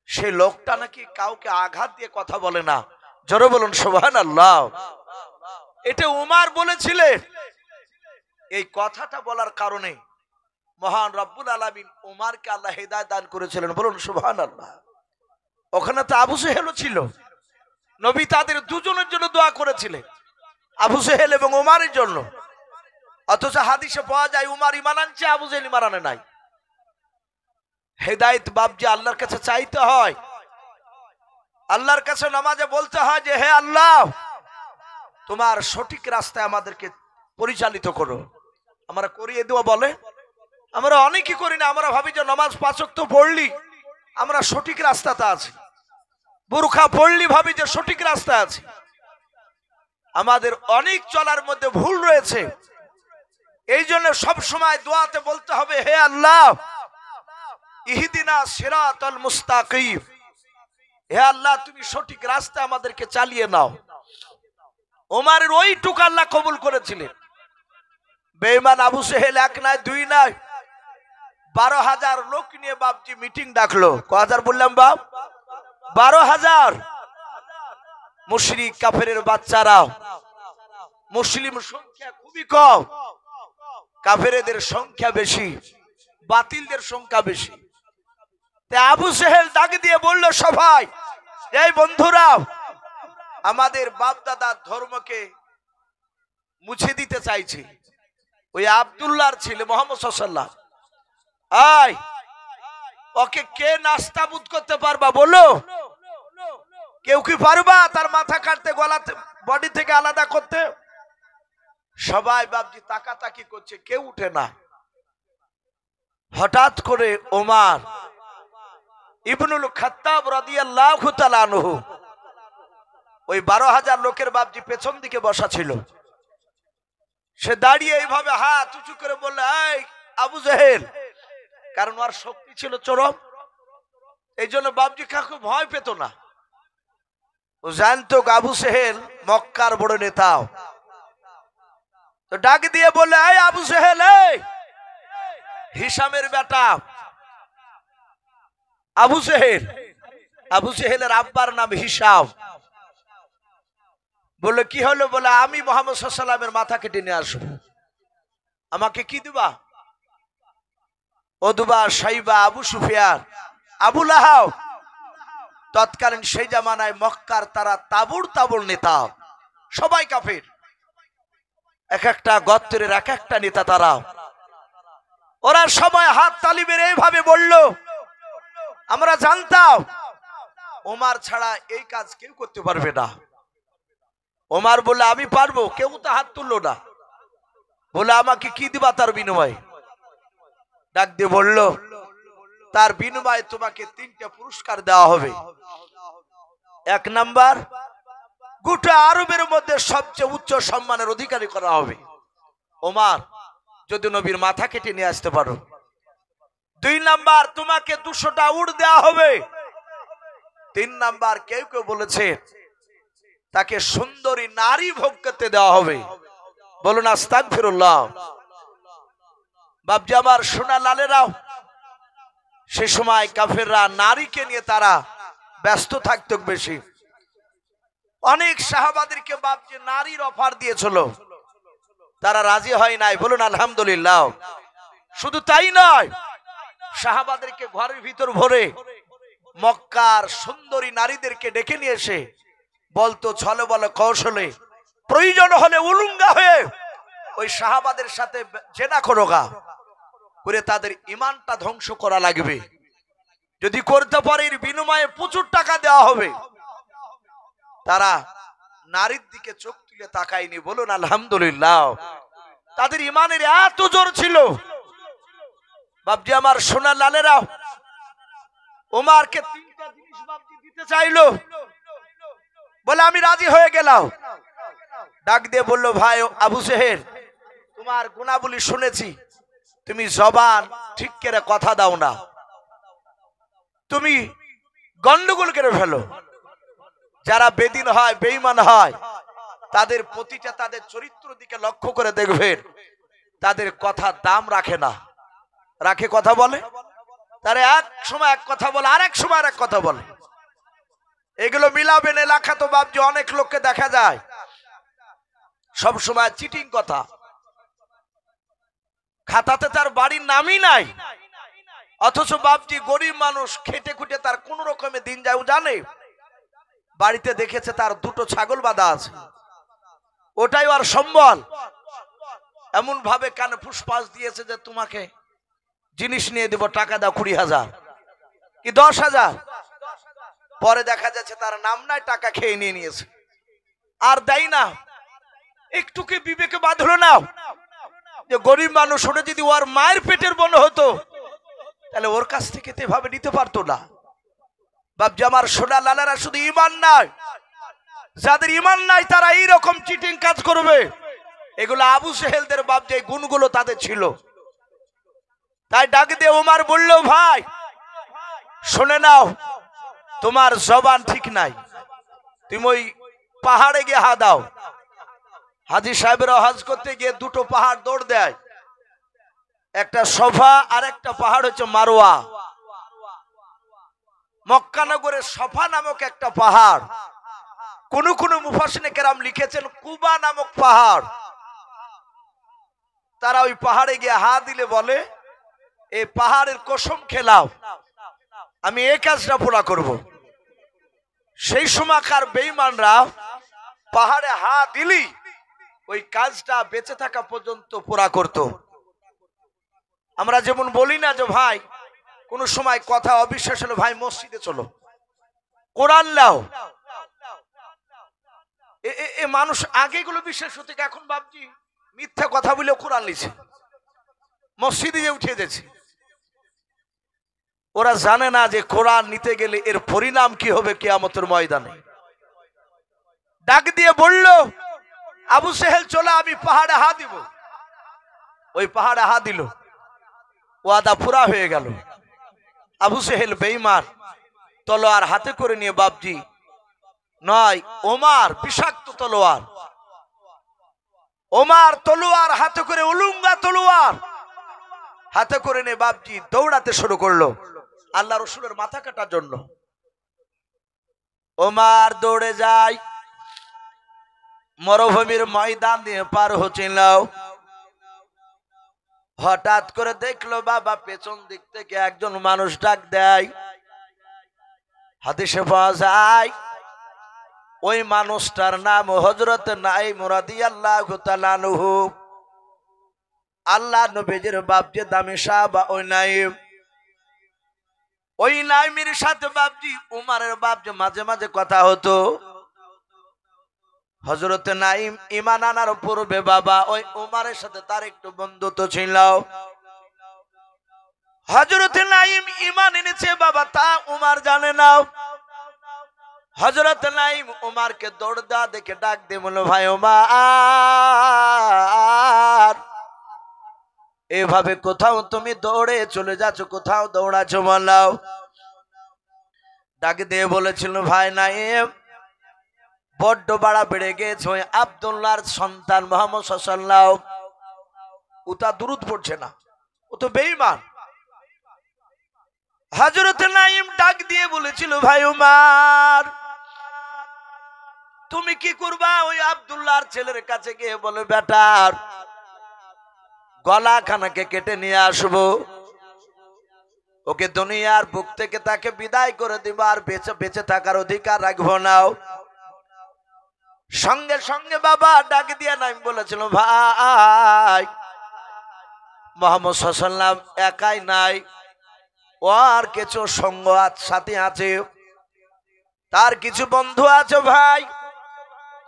সেই লোকটা নাকি কাউকে আঘাত দিয়ে কথা বলে না। জোরে বলুন সুবহানাল্লাহ। এটা ওমর বলেছিলেন। এই কথাটা বলার কারণে মহান রব্বুল আলামিন ওমরকে আল্লাহ হিদায়াত দান করেছিলেন, বলুন সুবহানাল্লাহ। ওখানে তো আবু জেহেলও ছিল, নবী তাদের দুজনের জন্য দোয়া করেছিলেন, আবু জেহেল এবং ওমরের জন্য। অথচ হাদিসে পাওয়া যায় ওমর ঈমান আনছে, আবু জেহেল ঈমান আনে নাই। হেদায়েত বাপজি আল্লাহর কাছে চাইতে হয়, আল্লাহর কাছে নামাজে বলতে হয় যে হে আল্লাহ তোমার সঠিক রাস্তায় আমাদেরকে পরিচালিত করো। আমরা করিয়ে দেওয়া বলে আমরা অনেকই করি না, আমরা ভাবি যে নামাজ 5 ওয়াক্ত পড়লি আমরা সঠিক রাস্তাতে আছি, বুরখা পড়লি ভাবি যে সঠিক রাস্তা আছে। আমাদের অনেক চলার মধ্যে ভুল রয়েছে। এই জন্য সব সময় দোয়াতে বলতে হবে হে আল্লাহ ইহদিনা সিরাতাল মুস্তাকিম, হে আল্লাহ তুমি সঠিক রাস্তা আমাদেরকে চালিয়ে নাও। ওমরের ওইটুকু আল্লাহ কবুল করেছিলেন। বেঈমান আবু জেহেল এক নয় দুই নয় 12,000 লোক নিয়ে বাপজি মিটিং ডাকলো। কয় হাজার বললাম বাপ? 12,000। মুশরিক কাফেরের বাচ্চারা, মুসলিম সংখ্যা খুবই কম, কাফেরদের সংখ্যা বেশি, বাতিলদের সংখ্যা বেশি। তাই আবু জেহেল ডাক দিয়ে বলল সবাই এই বন্ধুরা আমাদের বাপ দাদার ধর্মকে মুছে দিতে চাইছে। ওই আব্দুল্লাহর ছেলে মুহাম্মদ সাল্লাল্লাহু আলাইহি ওয়াসাল্লাম ওকে কে নাস্তাবুদ করতে পারবা বলো? কেউ কি পারবা তার মাথা কাটতে, গলাতে, বডি থেকে আলাদা করতে? সবাই বাপজি তাকাতাকি করছে, কেউ উঠে না। হঠাৎ করে ওমর ইবনুল খাত্তাব রাদিয়াল্লাহু তাআলা আনহু, ওই 12,000 লোকের বাপজি পেছন দিকে বসা ছিল, সে দাঁড়িয়ে এইভাবে হাত উঁচু করে বললে, এই আবু জেহেল, কারণ ওর শক্তি ছিল চরম, এই জন্য বাপজি কাউকে ভয় পেত না। ও জানতো আবু জেহেল মক্কার বড় নেতা। তো ডাক দিয়ে বললে, এই আবু জেহেল, এই হিশামের বেটা আবু জেহেল। আবু জেহেলের আব্বার নাম হিশাম। বললো কি হলো? বলে আমি মুহাম্মদ সাল্লাল্লাহু আলাইহি ওয়াসাল্লামের মাথা কেটে নিয়ে আসবো, আমাকে কি দিবা? ওদবা, সাইবা, আবু সুফিয়ান, আবু লাহাব, তৎকালীন সেই জামানায় মক্কার তারা তাবুর তাবুর নেতা, সবাই কাফের, এক একটা গোত্রের এক একটা নেতা তারা। ওরা সবাই হাত তালি মেরে এইভাবে বলল, আমরা জানতাম ওমর ছাড়া এই কাজ কেউ করতে পারবে না। ওমর বলে আমি পারবো, কেউ তো হাত তুললো না। বলে আমাকে কি দিবা তার বিনিময়ে? ডাক দিয়ে বলল, তার বিনিময়ে তোমাকে 3টা পুরস্কার দেওয়া হবে। 1 নাম্বার, গোটা আরবের মধ্যে সবচেয়ে উচ্চ সম্মানের অধিকারী করা হবে ওমর, যদি নবীর মাথা কেটে নিয়ে আসতে পারো। 2 নাম্বার, তোমাকে 200টা উট দেওয়া হবে। 3 নাম্বার, কেউ কেউ বলেছে তাকে সুন্দরী নারী ভোগ করতে দেওয়া হবে। বলুন আস্তাগফিরুল্লাহ। বাপজি আমার সোনা লালেরাও, সে সময় কাফেররা নারীকে নিয়ে তারা ব্যস্ত থাকতো বেশি। অনেক সাহাবাদেরকে বাপজি নারীর অফার দিয়েছিল, তারা রাজি হয় নাই। বলুন আলহামদুলিল্লাহ। শুধু তাই নয়, সাহাবাদেরকে ঘরের ভিতর ভরে মক্কার সুন্দরী নারীদেরকে ডেকে নিয়ে এসে বলতো ছলে বলে কৌশলে, প্রয়োজন হলে উলুঙ্গা হয়ে ওই সাহাবাদের সাথে জেনা করোগা করে তাদের ইমানটা ধ্বংস করা লাগবে, যদি করতে পারে এর বিনিময়ে প্রচুর টাকা দেওয়া হবে। তারা নারীর দিকে চোখ তুলে তাকায়নি। বলুন আলহামদুলিল্লাহ। তাদের ইমানের এত জোর ছিল। বাপজি আমার সোনা লালেরা ওমরকে 3টা জিনিস বাপজি দিতে চাইলো। বলে আমি রাজি হয়ে গেলাম। ডাক দিয়ে বলল, ভাই আবু জেহেল, তোমার গুণাবলী শুনেছি, তুমি জবান ঠিক করে কথা দাও না, তুমি গন্ডগোল করে ফেলো। যারা বেদিন হয়, বেঈমান হয়, তাদের প্রতিটা তাদের চরিত্র দিকে লক্ষ্য করে দেখবেন, তাদের কথা দাম রাখে না। রাখে কথা বলে, তারা এক সময় এক কথা বলে, আর এক সময় আর এক কথা বলে। এগুলো মিলাবেন। এলাকা তো বাপজি অনেক লোককে দেখা যায় সব সময় চিটিং কথা, খাতাতে তার বাড়ির নামই নাই, অথচ বাপজি গরিব মানুষ খেটে খুটে তার কোন রকমে দিন যায়। ও জানে বাড়িতে দেখেছে তার 2টো ছাগল বাঁধা আছে, ওটাই আর সম্বল। এমন ভাবে কানে ফুসফাস দিয়েছে যে তোমাকে জিনিস নিয়ে দেব, টাকা দাও 20,000 কি 10,000। পরে দেখা যাচ্ছে তার নাম নাই, টাকা খেয়ে নিয়ে নিয়েছে, আর দেয় না। একটু কি বিবেকে বাঁধলো না যে গরিব মানুষ, ওটা যদি ওর মায়ের পেটের বোন হতো তাহলে ওর কাছ থেকে তো এভাবে নিতে পারতো না। বাপজি আমার সোনা লালারা, শুধু ইমান নাই, যাদের ইমান নাই তারা এইরকম চিটিং কাজ করবে। এগুলো আবু জেহেলদের বাপজি এই গুণগুলো তাদের ছিল। তাই ডাক দিয়ে ওমর বলল, ভাই শুনে নাও, তোমার জবান ঠিক নাই, তুমি ওই পাহাড়ে গিয়ে হা দাও। হাজী সাহেবেরা হজ করতে গিয়ে 2টো পাহাড় দৌড় দেয়, একটা সফা আর একটা পাহাড় হচ্ছে মারওয়া। মক্কানগরের সফা নামক একটা পাহাড়, কোন কোন মুফাসসিরে কেরাম লিখেছেন কুবা নামক পাহাড়। তারা ওই পাহাড়ে গিয়ে হা দিলে বলে, এই পাহাড়ের কসম খেলাও আমি এই কাজটা পুরা করব। সেই সময়কার বেঈমানরা পাহাড়ে হা দিলি ওই কাজটা বেঁচে থাকা পর্যন্ত পুরা করত। আমরা যেমন বলি না যে ভাই কোন সময় কথা অবিশ্বাস হলো, ভাই মসজিদে চলো, কোরআন লাও। এ মানুষ আগে গুলো বিশ্বাস হতো, এখন বাপজি মিথ্যা কথা বলে কোরআন লিছে, মসজিদে উঠে যাচ্ছে। ওরা জানে না যে কোরআন নিতে গেলে এর পরিণাম কি হবে কিয়ামতের ময়দানে। ডাক দিয়ে বলল, আবু সেহেল চলে, আমি পাহাড়ে হা দিব। ওই পাহাড়ে হা দিল, ওয়াদা পুরা হয়ে গেল। আবু সেহেল বেঈমান তলোয়ার হাতে করে নিয়ে, বাপজি নয়, ওমার বিষাক্ত তলোয়ার, ওমার তলোয়ার হাতে করে, উলুঙ্গা তলোয়ার হাতে করে নিয়ে বাপজি দৌড়াতে শুরু করলো আল্লাহ রসুলের মাথা কাটার জন্য। ওমার দৌড়ে যায়, মরুভূমির ময়দান দিয়ে পার হচ্ছিল। হঠাৎ করে দেখলো বাবা পেছন দিক থেকে একজন মানুষ ডাক দেয়। হাদিসে পাওয়া যায় ওই মানুষটার নাম হযরত নাঈম রাদিয়াল্লাহু তাআলা আনহু। আল্লাহ নবীজির বাপ যে দামি সাহাবা ওই নাঈম, ওই নাঈমের সাথে বাপজি উমারের বাপ যে মাঝে মাঝে কথা হতো। হযরত নাঈম ঈমান আনার পূর্বে বাবা ওই উমারের সাথে তার একটু বন্ধুত্ব ছিল। হযরত নাঈম ঈমান এনেছে বাবা, তা উমার জানে না। হযরত নাঈম উমারকে দৌড় দেওয়া দেখে ডাক দিয়ে বলল, ভাই উমার, এভাবে কোথাও তুমি দৌড়ে চলে যাচ্ছ, কোথাও দৌড়াচ্ছ বলাও। ডাক দিয়ে বলেছিল, ভাই নাঈম, বড্ড বাড়া বেড়ে গেছে। ওই আব্দুল্লাহর সন্তান মুহাম্মদ সাল্লাল্লাহু, ও তা দুরূদ পড়ছে না, ও তো বেঈমান। হযরত নাঈম ডাক দিয়ে বলেছিল, ভাই উমার, তুমি কি করবা? ওই আব্দুল্লাহর ছেলের কাছে গিয়ে বলে, বেটার গলা খানাকে কেটে নিয়ে আসবো, ওকে দুনিয়ার বুক থেকে তাকে বিদায় করে দিব, আর বেঁচে বেঁচে থাকার অধিকার রাখবো না। সঙ্গে সঙ্গে বাবা ডাক দিয়ে নাঈম বলেছিল, ভাই মুহাম্মদ সাল্লাল্লাহু একাই নাই, ও আর কিছু সঙ্গ সাথে আছে, তার কিছু বন্ধু আছে। ভাই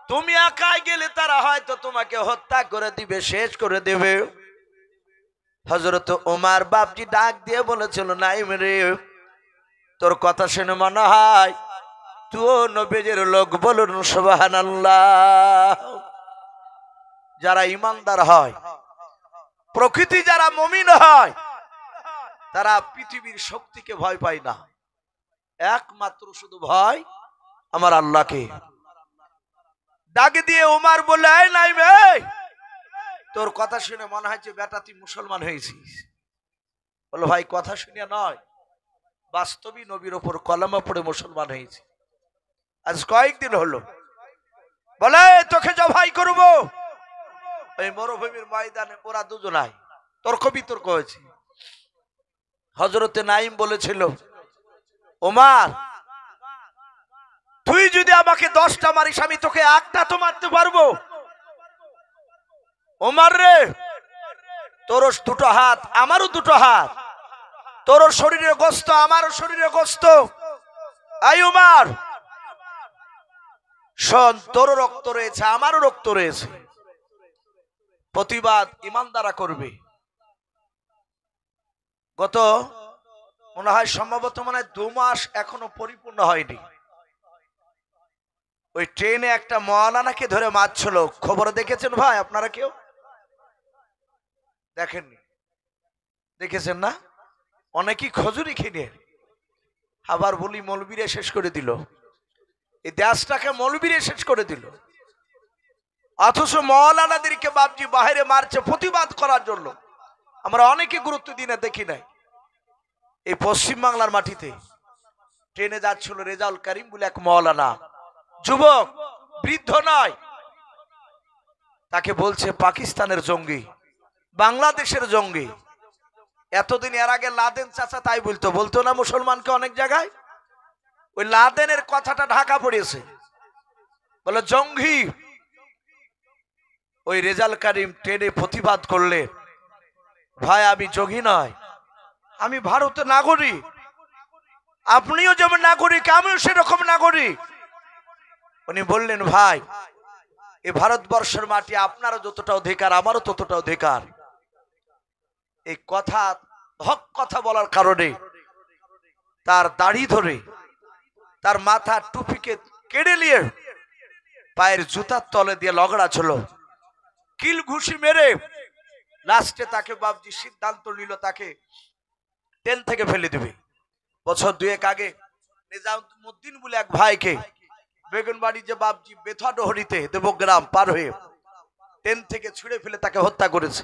তুমি একাই গেলে তারা হয়তো তোমাকে হত্যা করে দিবে, শেষ করে দেবে। হযরত ওমর বাপজি ডাক দিয়ে বলেছিল, নাঈম রে, তোর কথা শুনে মনে হয় তুই নবীজির লোক, বলুন সুবহানাল্লাহ। যারা ঈমানদার হয়, প্রকৃতি যারা মুমিন হয়, তারা পৃথিবীর শক্তিকে ভয় পায় না, একমাত্র শুধু ভয় আমার আল্লাহকে। ডাক দিয়ে ওমর বলে, এই নাঈম, তোর কথা শুনে মনে হয় যে বেটা তুই মুসলমান হয়েছিস। বলো, ভাই কথা শুনে নয়, বাস্তবিক নবীর ওপর কলমা পড়ে মুসলমান হয়েছে। আজ কয়েকদিন হলো। বলে, তোকে জবাই করব। এই মরুভূমির ময়দানে ওরা দুজনাই তর্ক বিতর্ক হয়েছে। হযরতে নাঈম বলেছিল, ওমর, তুই যদি আমাকে 10টা মারিস, আমি তোকে একটা তো মারতে পারবো। ওমর রে, তোর দুটো হাত, আমারও দুটো হাত, তোর শরীরে গোস্ত, আমারও শরীরে গোস্ত। আই ওমর শোন, তোর রক্ত রয়েছে, আমারও রক্ত রয়েছে, প্রতিবাদ ঈমানদারা করবে। গত মনে হয় সম্ভবত 2 মাস এখনো পরিপূর্ণ হয়নি, ওই ট্রেনে একটা মাওলানাকে ধরে মারছিল। খবর দেখেছেন ভাই আপনারা? কেউ দেখেননি? দেখেছেন না? অনেকেই খজুরি খেয়ে আবার বলি মৌলবীরে শেষ করে দিল, এই দেশটাকে মৌলবীরে শেষ করে দিল। অথচ মাওলানাদেরকে বাপজি বাইরে মারছে প্রতিবাদ করার জন্য। আমরা অনেকে গুরুত্ব দিই না, দেখি নাই। এই পশ্চিম বাংলার মাটিতে ট্রেনে যাচ্ছিল রেজাউল করিম বলে এক মাওলানা, যুবক, বৃদ্ধ নয়, তাকে বলছে পাকিস্তানের জঙ্গি, বাংলাদেশের জঙ্গি। এতদিন এর আগে লাদেন চাচা তাই বলতো না মুসলমানকে অনেক জায়গায়। ওই লাদেনের কথাটা ঢাকা পড়েছে, বলে জঙ্গি। ওই রেজাউল করিম ট্রেনে প্রতিবাদ করলে, ভাই আমি জঙ্গি নয়, আমি ভারতের নাগরিক, আপনিও যেমন নাগরিক আমিও সেরকম নাগরিক। উনি বললেন, ভাই এ ভারতবর্ষের মাটি আপনারও যতটা অধিকার আমারও ততটা অধিকার। এই কথা হক কথা বলার কারণে তার দাড়ি ধরে তার মাথা টুপিকে কেড়ে নিয়ে পায়ের জুতার তলে দিয়ে লগড়া ছিল, কিল ঘুষি মেরে লাস্টে তাকে বাবজি সিদ্ধান্ত নিল তাকে ট্রেন থেকে ফেলে দেবে। বছর দুয়েক আগে নিজামুদ্দিন বলে এক ভাইকে বেগুনবাড়ি যে বাবজি বেথাডহরিতে দেবগ্রাম পার হয়ে ট্রেন থেকে ছুঁড়ে ফেলে তাকে হত্যা করেছে।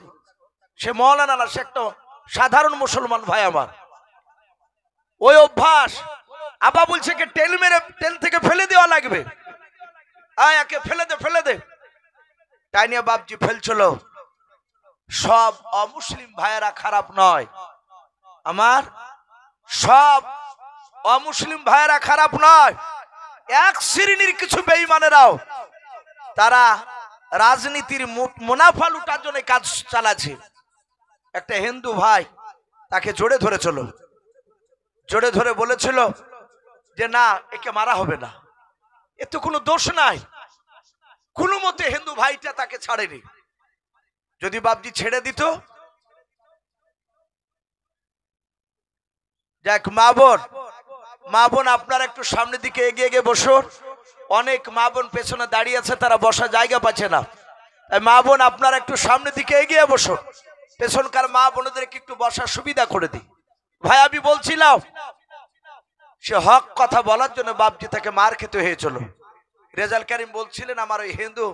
সে মওলানা না, সে একটা সাধারণ মুসলমান ভাই আমার। ওই অভ্যাস আবা বলছে কি ট্রেন মেরে ট্রেন থেকে ফেলে দেওয়া লাগবে, আয় একে ফেলে দে ফেলে দে। তাই নিয়ে বাবজি ফেলছিল। সব অমুসলিম ভাইয়েরা খারাপ নয় আমার, সব অমুসলিম ভাইয়েরা খারাপ নয়। এক শ্রেণীর কিছু বেঈমানেরাও তারা রাজনীতির মুনাফা লুটার জন্য কাজ চালাচ্ছে। একটা হিন্দু ভাই তাকে জোরে ধরেছিল, জোরে ধরে বলেছিল যে না একে মারা হবে না, এতে কোনো দোষ নাই। কোনো মতে হিন্দু ভাইটা তাকে ছাড়েনি। যদি বাবজি ছেড়ে দিত, যাক মা বোন আপনারা একটু সামনের দিকে এগিয়ে গিয়ে বসুন। অনেক মা বোন পেছনে দাঁড়িয়ে আছে, তারা বসার জায়গা পাচ্ছে না। তাই মা বোন আপনারা একটু সামনের দিকে এগিয়ে বসুন, পেছনকার মা বোনদেরকে একটু বসার সুবিধা করে দিই। ভাই আমি বলছিলাম সে হক কথা বলার জন্য বাবজি তাকে মার খেতে হয়েছিল। রেজাল কারিম বলছিলেন আমার ওই হিন্দু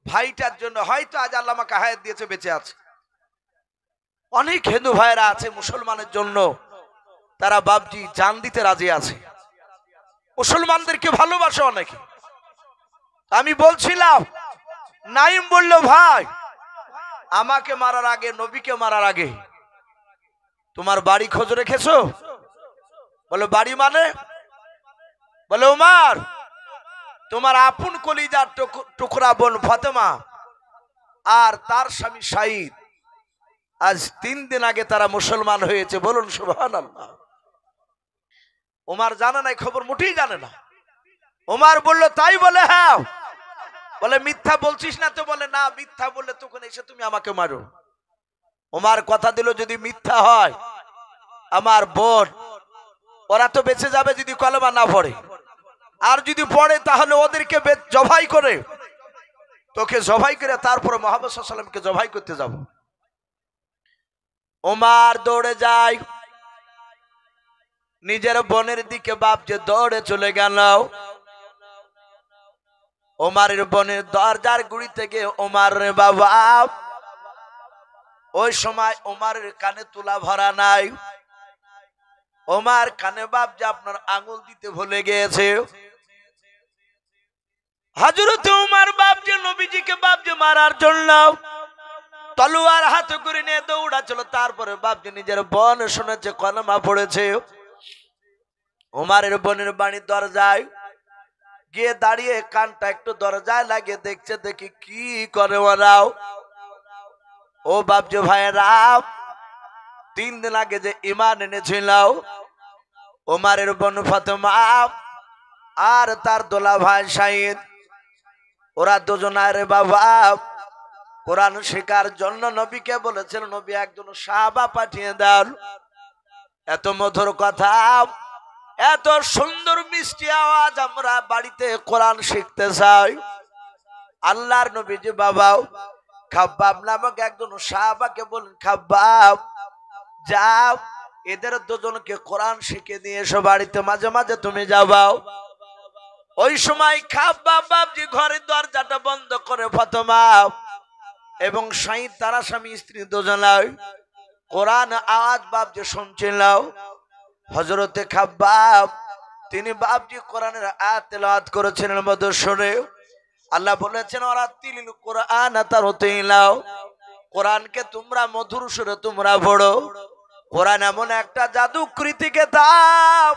ভাইটার জন্য হয়তো আজ আল্লাহ আমাকে হায়াত দিয়েছে, বেঁচে আছে। অনেক হিন্দু ভাইরা আছে মুসলমানের জন্য তারা বাবজি জান দিতে রাজি আছে, মুসলমানদেরকে ভালোবাসে অনেকে। আমি বলছিলাম নাইম বলল ভাই আমাকে মারার আগে নবীকে মারার আগে তোমার বাড়ি খোঁজ রেখেছো? বলে বাড়ি মানে? বলে উমার তোমার আপন কলিজার টুকরা বোন ফাতেমা আর তার স্বামী শাহিদ আজ 3 দিন আগে তারা মুসলমান হয়েছে, বলুন সুবহানাল্লাহ। উমার জানে না, খবর মোটেই জানে না। উমার বলল তাই? বলে হ্যাঁ। বলে মিথ্যা বলছিস না তো? বলে না, মিথ্যা বললে তখন এসে তুমি আমাকে মারো। উমার কথা দিল যদি মিথ্যা হয় আমার বোন ওরা তো বেঁচে যাবে যদি কলেমা না পড়ে, আর যদি পড়ে তাহলে ওদেরকে জবাই করে তোকে জবাই করে তারপরে মুহাম্মদ সাল্লাল্লাহু আলাইহি ওয়াসাল্লামকে জবাই করতে যাব। ওমর দৌড়ে যায়, নিজের বোনের দিকে বাপ যে দৌড়ে চলে গেল। ওমরের বোনের দরজার গুড়ি থেকে ওমর রে বাবা, ওই সময় ওমরের কানে তুলা ভরা নাই। ওমর কানে বাপ যে আপনার আঙ্গুল দিতে ভুলে গিয়েছে। হযরত ওমর বাপ যে নবীজিকে বাপ যে মারার জন্য তলোয়ার হাতে করে নিয়ে দৌড়াচ্ছিল। তারপরে বাপ যে নিজের বোন শুনেছে কলমা পড়েছে। ওমরের বোনের বাড়ির দরজায় গিয়ে দাঁড়িয়ে কানটা একটু দরজায় লাগিয়ে দেখছে, দেখি কি করে ওরাও। ও বাপ যে ভাইরা 3 দিন আগে যে ঈমান এনেছিল ওমরের বোন ফাতেমা আর তার দোলা ভাই শাহিদ, ওরা দুজনের বাবা কোরআন শেখার জন্য নবীকে বলেছিল নবী একজন সাহাবা পাঠিয়ে দেন। এত মধুর কথা, এত সুন্দর মিষ্টি আওয়াজ, আমরা বাড়িতে কোরআন শিখতে চাই। আল্লাহর নবীজি বাবা খাব্বাব নামক একজন সাহাবাকে বলেন খাব্বাব যাও এদের দুজনকে কোরআন শিখে দিয়ে এসো বাড়িতে, মাঝে মাঝে তুমি যাবাও। ওই সময় খাব্বাব বাবজি ঘরের দরজাটা বন্ধ করে ফাতেমা এবং শাহিদ তারা স্বামী স্ত্রী দুজনাই কোরআন আওয়াজ বাবজি শুনছিল। হযরতে খাব্বাব তিনি বাবজি কোরআনের আয়াত তেলাওয়াত করেছিলেন মধুর সুরে। আল্লাহ বলেছেন ওয়ারাতিলিল কোরআন তারতিলাও, কোরআনকে তোমরা মধুর সুরে তোমরা পড়ো। কোরআন এমন একটা জাদুকৃতি কিতাব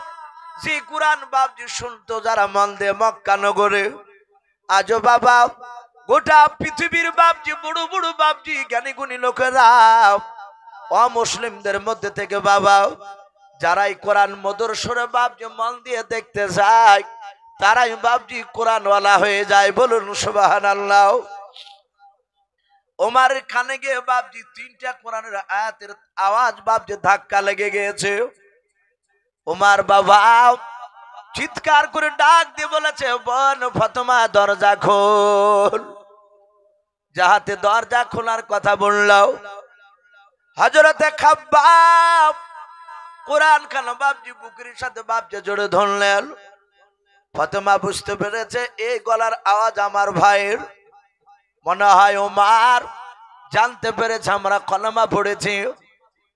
যে কোরআন বাবজি শুনতো যারা মন দিয়ে মক্কা নগরে। আজও বাবা গোটা পৃথিবীর বাবজি বড় বড় বাবজি জ্ঞানী গুণী লোকেরা অমুসলিমদের মধ্যে থেকে বাবা যারাই কোরআন মধুর সুরে বাবজি মন দিয়ে দেখতে যায় তারাই বাবজি কোরআনওয়ালা হয়ে যায়, বলুন সুবহানাল্লাহ। ওমরের কানে গিয়ে বাবজি 3টা কোরআনের আয়াতের আওয়াজ বাবজি ধাক্কা লেগে গিয়েছে। ওমার বাবা চিৎকার করে ডাক দিয়ে বলেছে, বোন ফাতেমা দরজা খোল। যাহাতে দরজা খোলার কথা বললাও, হযরতে খাব্বাব কোরআন খানা বাপজি বুকের সাথে বাপজি জোড়ে ধরলেন। ফাতেমা বুঝতে পেরেছে এই গলার আওয়াজ আমার ভাইয়ের। মনে হয় ওমার জানতে পেরেছে আমরা কলমা পড়েছি।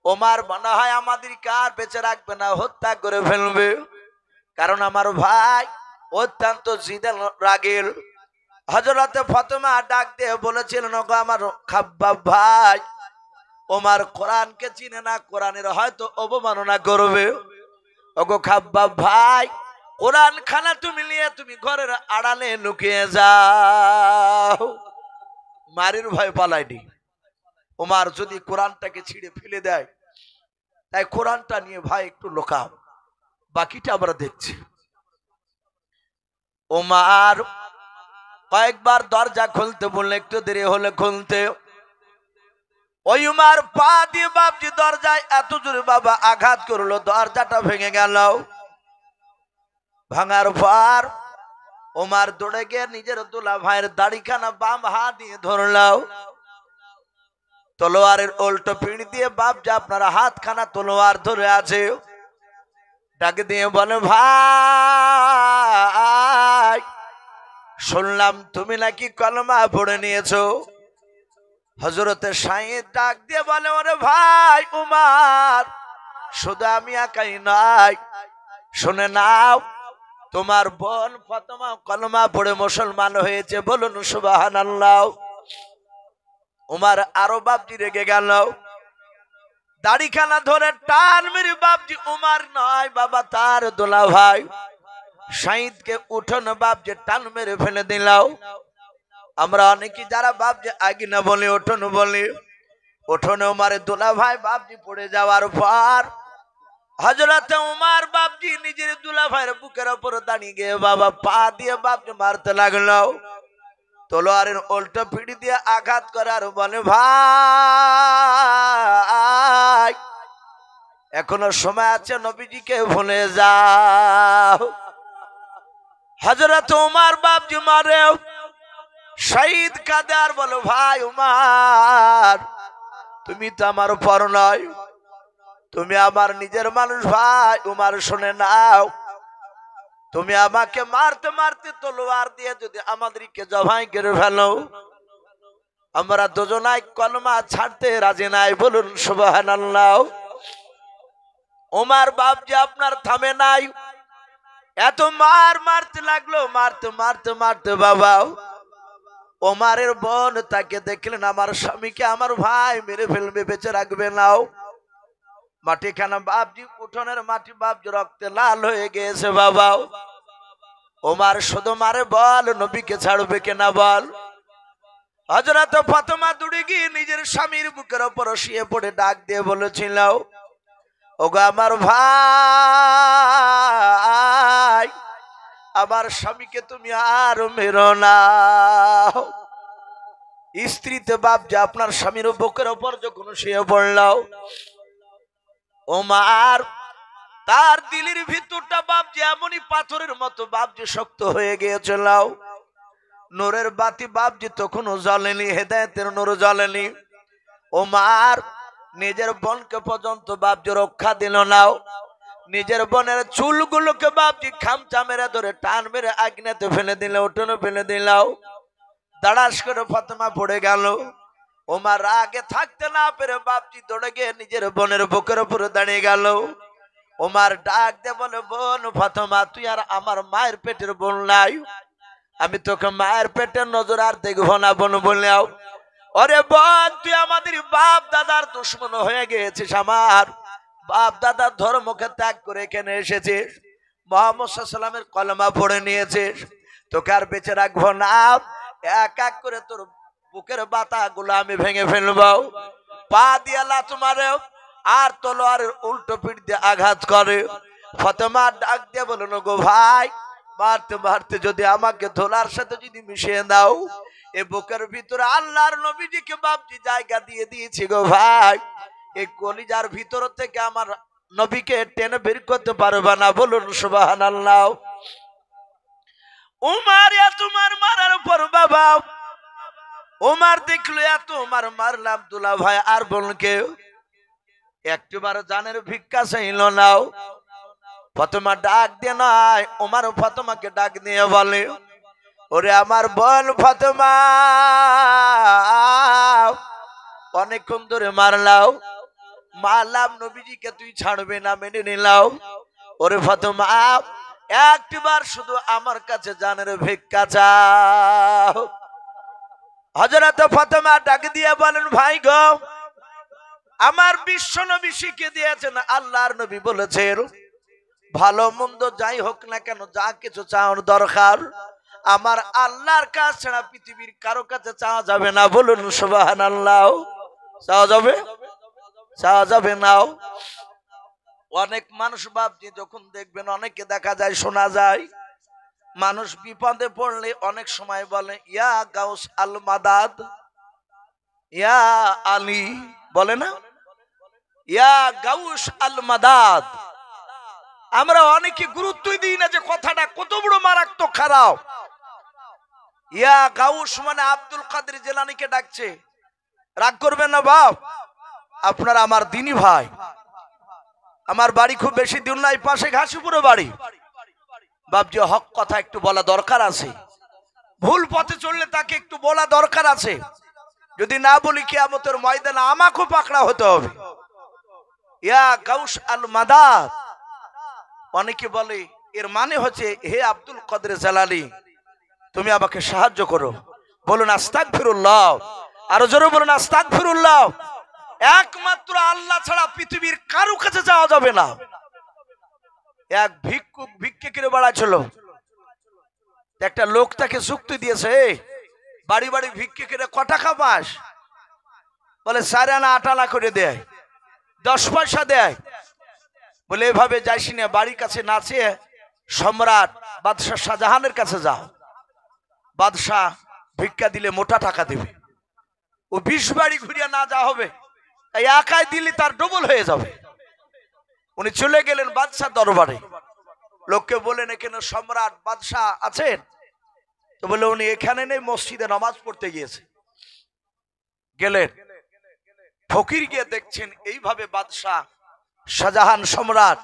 ওমার মনে হয় আমাদের কার বেঁচে রাখবে না, হত্যা করে ফেলবে। কারণ আমার ভাই অত্যন্ত জিদে রাগের। হযরতে ফাতেমা ডাক দিয়ে বলেছিলেন, ওগো আমার খাব্বাব ভাই, ওমার কোরআনকে চিনে না, কোরআনের হয়তো অবমাননা করবে। ওগো খাব্বাব ভাই, কোরআন খানা তুমি নিয়ে তুমি ঘরের আড়ালে লুকিয়ে যাও। মারির ভয় পালায়নি। ওমার যদি কোরআনটাকে ছিঁড়ে ফেলে দেয়, তাই কোরআনটা নিয়ে ভাই একটু লুকাও, বাকিটা আমরা দেখছি। ওমার কয়েকবার দরজা খুলতে বললে, একটু দেরি হলে খুলতে। ওই উমার পা দিয়ে বাপজি দরজায় এত জোরে বাবা আঘাত করলো, দরজাটা ভেঙে গেল। ভাঙার পর ওমার দৌড়ে গিয়ে নিজের দুলা ভাইয়ের দাড়িখানা বাম হাত দিয়ে ধরলাও। তলোয়ারের উল্টো পিঠ দিয়ে বাপজি আপনার হাতখানা তলোয়ার ধরে আছে। ডাকে দিয়ে বলে, ভাই শুনলাম তুমি নাকি কলমা পড়ে নিয়েছো। হযরতে সাইদ ডাক দিয়ে বলে, ওরে ভাই উমার, শুধু আমি একাই নাই, শুনে নাও, তোমার বোন ফাতেমা কলমা পড়ে মুসলমান হয়েছে, বলুন সুবহানাল্লাহ। উমার আরো বাপজি রেগে গেল, দাড়িখানা ধরে টান মেরে বাপজি, উমার নয় বাবা তার দোলা ভাই সাইদকে উঠোন বাপজি টান মেরে ফেলে দিলাও। আমরা অনেকে যারা বাপজি আগে না বলি উঠোন বলি, উঠোনে উমারের দোলা ভাই বাপজি পড়ে যাওয়ার পর হযরতে উমার বাপজি নিজের দুলা ভাইয়ের বুকের উপর দাঁড়িয়ে গিয়ে বাবা পা দিয়ে বাপজি মারতে লাগলো। তলোয়ারের উল্টো পিঠ দিয়ে আঘাত করার বলে, ভাই এখনো সময় আছে, নবীজিকে ভুলে যাও। হযরত উমার বাপজি মারে, শহীদ কাঁদে আর বলো, ভাই উমার তুমি তো আমার পর নয়, তুমি আমার নিজের মানুষ। ভাই উমার শুনে নাও, তুমি আমাকে মারতে মারতে তলোয়ার দিয়ে যদি আমাদেরকে জবাই করে ফেলো, আমরা দুজনাই কলমা ছাড়তে রাজি নাই, বলুন সুবহানাল্লাহ। উমার বাপজি আপনার থামে নাই, এত মার মারতে লাগলো, মারতে মারতে মারতে বাবা ওমারের বোন তাকে দেখলেন, আমার স্বামীকে আমার ভাই মেরে ফেলবে, বেঁচে রাখবে নাও। মাটিখানা বাপজি উঠোনের মাটি বাপজি রক্তে লাল হয়ে গিয়েছে বাবা। ওমার শুধু মারে, বল নবীকে ছাড়বে কিনা বল। হযরত ফাতেমা দৌড়ে গিয়ে নিজের স্বামীর বুকের উপর শুয়ে পড়ে ডাক দিয়ে বলেছিল, ওগো আমার ভাই, আমার স্বামীকে তুমি আর মেরো না। স্ত্রীতে বাপজি আপনার স্বামীর বুকের উপর যখন শুয়ে পড়লাও, ওমার তার দিলের ভিতরটা বাপজি এমনই পাথরের মতো বাপজি শক্ত হয়ে গিয়েছিল। নূরের বাতি বাপজি তখনও জ্বলেনি, হেদায়েতের নূর জ্বলেনি। ওমার নিজের বোনকে পর্যন্ত বাপজি রক্ষা দিল না। নিজের বোনের চুলগুলোকে বাপজি খামচা মেরে ধরে টান মেরে আগ্নেতে ফেলে দিল, উঠোনে ফেলে দিল। দাঁড়াস করে ফাতেমা পড়ে গেল। ওমার আগে থাকতে না পেরে বাপজি দৌড়ে গিয়ে নিজের বোনের বুকের উপরে দাঁড়িয়ে গেল। ওমার ডাক দে বলে, বোন ফাতেমা, তুই আর আমার মায়ের পেটের বোন নাই, আমি তোকে মায়ের পেটের নজর আর দেখবো না বোন বললেও। ওরে বোন, তুই আমাদের বাপ দাদার দুশ্মন হয়ে গিয়েছিস, আমার বাপ দাদার ধর্মকে ত্যাগ করে এখানে এসেছিস, মুহাম্মদ সাল্লাল্লাহু আলাইহি ওয়াসাল্লামের কলমা পড়ে নিয়েছিস, তোকে আর বেঁচে রাখবো না। এক এক করে তোর বুকের বাতা গুলো আমি ভেঙে ফেলবো। পা দিয়ে লাথ মারে আর তলোয়ারের উল্টো পিঠ দিয়ে আঘাত করে। ফাতেমা ডাক দিয়ে বলল, গো ভাই, মারতে মারতে যদি আমাকে ধোলার সাথে যদি মিশিয়ে দাও, এ বুকের ভিতরে আল্লাহর নবীজিকে বাপজি জায়গা দিয়ে দিয়েছি গো ভাই, এই কলিজার ভিতর থেকে আমার নবীকে টেনে বের করতে পারবে না, বলুন সুবহানাল্লাহ। উমার তোমার মারার পর বাবা উমার দেখলো এত উমার মারলাম আব্দুল্লাহ ভাই আর বোনকে একটিবার জানের ভিক্ষা চাইল নাও। ফাতেমা ডাক দিয়ে নাই, উমার ফাতেমাকে ডাক দিয়ে বলে, ওরে আমার বোন ফাতেমা, অনেকক্ষণ ধরে মারলাও, মারলাম, নবীজিকে তুই ছাড়বে না, মেনে নিলাও। ওরে ফাতেমা, একটিবার শুধু আমার কাছে জানের ভিক্ষা চাও। হযরত ফাতেমা ডাক দিয়ে বলেন, ভাই গো, আমার বিশ্ব নবী শিখিয়ে দিয়েছেন, আল্লাহর নবী বলেছেন, ভালো মন্দ যাই হোক না কেন, যা কিছু চাওয়ার দরকার আমার আল্লাহর কাছে ছাড়া পৃথিবীর কারো কাছে চাওয়া যাবে না, বলুন সুবহানাল্লাহ। চাওয়া যাবে? চাওয়া যাবে না। অনেক মানুষ বাপজি যখন দেখবেন, অনেকে দেখা যায়, শোনা যায়, মানুষ বিপদে পড়লে অনেক সময় বলে, ইয়া গাউস আল মাদাদ, ইয়া আলী, বলে না, ইয়া গাউস আল মাদাদ। আমরা অনেকে গুরুত্বই দিই না যে কথাটা কত বড় মারাত্মক খারাপ। ইয়া গাউস মানে আব্দুল কাদের জিলানীকে ডাকছে। রাগ করবেন না বাপ, আপনারা আমার দিনী ভাই, আমার বাড়ি খুব বেশি দূর নাই, পাশে ঘাসিপুরে বাড়ি। বাপজি হক কথা একটু বলা দরকার আছে, ভুল পথে চললে তাকে একটু বলা দরকার আছে। যদি না বলি কিয়ামতের ময়দানে আমাকেও পাকড়া হতে হবে। ইয়া গাউস আল মাদাদ, অনেকে বলে এর মানে হচ্ছে, হে আব্দুল কাদের জিলানী, তুমি আমাকে সাহায্য করো। বলুন আস্তাগফিরুল্লাহ, আরো জোরে বলুন আস্তাগফিরুল্লাহ। একমাত্র আল্লাহ ছাড়া পৃথিবীর কারো কাছে যাওয়া যাবে না। এক ভিক্ষুক ভিক্ষে করে বেড়াচ্ছিল, একটা লোক তাকে যুক্তি দিয়েছে, বাড়ি বাড়ি ভিক্ষে করে ক টাকা পাস? বলে 4 আনা 8 আনা করে দেয়, 10 পয়সা দেয়। বলে এভাবে যাইস না, বাড়ির কাছে নাচে সম্রাট বাদশাহ শাহজাহানের কাছে যাও, বাদশাহ ভিক্ষা দিলে মোটা টাকা দেবে। ও 20 বাড়ি ঘুরিয়া না যা হবে, তাই একাই দিলে তার ডবল হয়ে যাবে। উনি চলে গেলেন বাদশাহ দরবারে। লোককে বলেন, এখানে সম্রাট বাদশাহ আছেন? তো বলে, উনি এখানে নেই, মসজিদে নামাজ পড়তে গিয়েছে। গেলেন, ফকির গিয়ে দেখছেন এইভাবে বাদশাহ শাহজাহান সম্রাট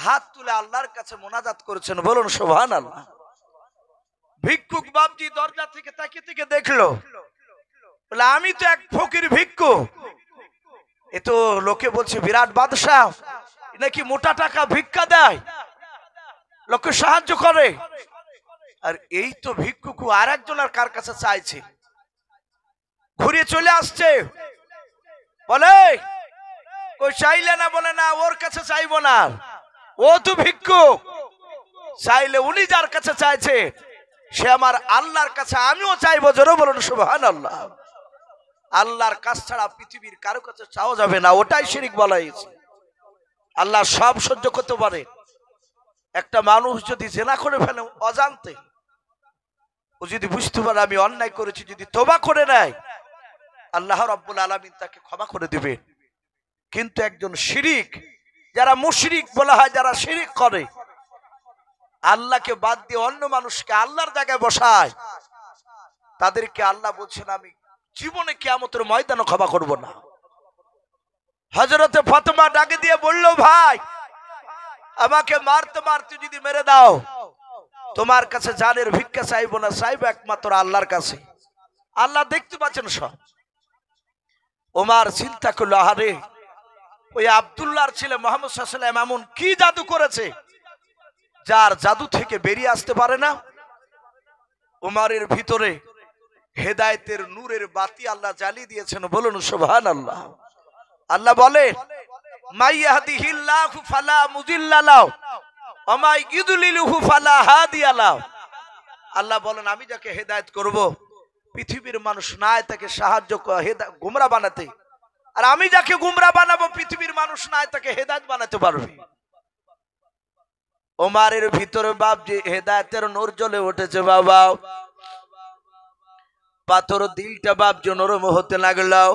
হাত তুলে আল্লাহর কাছে মোনাজাত করেছেন, বলুন সুবহানাল্লাহ। ভিক্ষুক বাপজি দরজা থেকে তাকিয়ে থেকে দেখলো, বলে আমি তো এক ফকির ভিক্ষু, এ তো লোকে বলছে বিরাট বাদশাহ, নাকি মোটা টাকা ভিক্ষা দেয়, লোককে সাহায্য করে। আর এই তো ভিক্ষুক আর একজনের কার কাছে চাইছে, ঘুরে চলে আসছে। বলে, কই চাইলে না? বলে না, ওর কাছে চাইবো না, ও তো ভিক্ষুক, চাইলে উনি যার কাছে চাইছে সে আমার আল্লাহর কাছে আমিও চাইবো, জোরে বলুন সুবহানাল্লাহ। আল্লাহর কাছ ছাড়া পৃথিবীর কারো কাছে চাওয়া যাবে না, ওটাই শিরক বলা হয়েছে। আল্লাহ সব সহ্য করতে পারে। একটা মানুষ যদি জেনা করে ফেলে অজান্তে, ও যদি বুঝতে পারে আমি অন্যায় করেছি, যদি তওবা করে নেয়, আল্লাহ রাব্বুল আলামিন তাকে ক্ষমা করে দিবে। কিন্তু একজন শিরিক, যারা মুশরিক বলা হয়, যারা শিরিক করে, আল্লাহকে বাদ দিয়ে অন্য মানুষকে আল্লাহর জায়গায় বসায়, তাদেরকে আল্লাহ বলছেন আমি জীবনে কিয়ামতের ময়দানে ক্ষমা করব না। হযরতে ফাতেমা ডাকে দিয়ে বলল, ভাই আমাকে মারতে মারতে যদি মেরে দাও, তোমার কাছে জানের ভিক্ষা চাইবো না, চাইবো একমাত্র আল্লাহর কাছে। আল্লাহ দেখতে পাচ্ছেন সব। ওমর চিন্তা করলো, আরে ওই আব্দুল্লাহর ছেলে মুহাম্মদ সাল্লাল্লাহু আলাইহি ওয়াসাল্লাম এমন কি জাদু করেছে যার জাদু থেকে বেরিয়ে আসতে পারে না। ওমরের ভিতরে হেদায়েতের নূরের বাতি আল্লাহ জ্বালিয়ে দিয়েছেন, বলুন সুবহানাল্লাহ। আল্লাহ বলে, মাই ইয়াহদিহিল্লাহু ফালা মুদিল্লা লাহু ওয়া মাই ইউদ্লিলহু ফালা হাদিয়া লাহু। আল্লাহ বলেন, আমি যাকে হেদায়েত করব, পৃথিবীর মানুষ নাই তাকে সাহায্য গোমরাহ বানাতে, আর আমি যাকে গোমরাহ বানাবো, পৃথিবীর মানুষ নাই তাকে হেদায়েত বানাতে পারবে। ওমরের ভিতরে বাপ যে হেদায়েতের নূর জ্বলে উঠেছে বাবা, পাথর দিলটা বাপ যে নরম হতে লাগলো।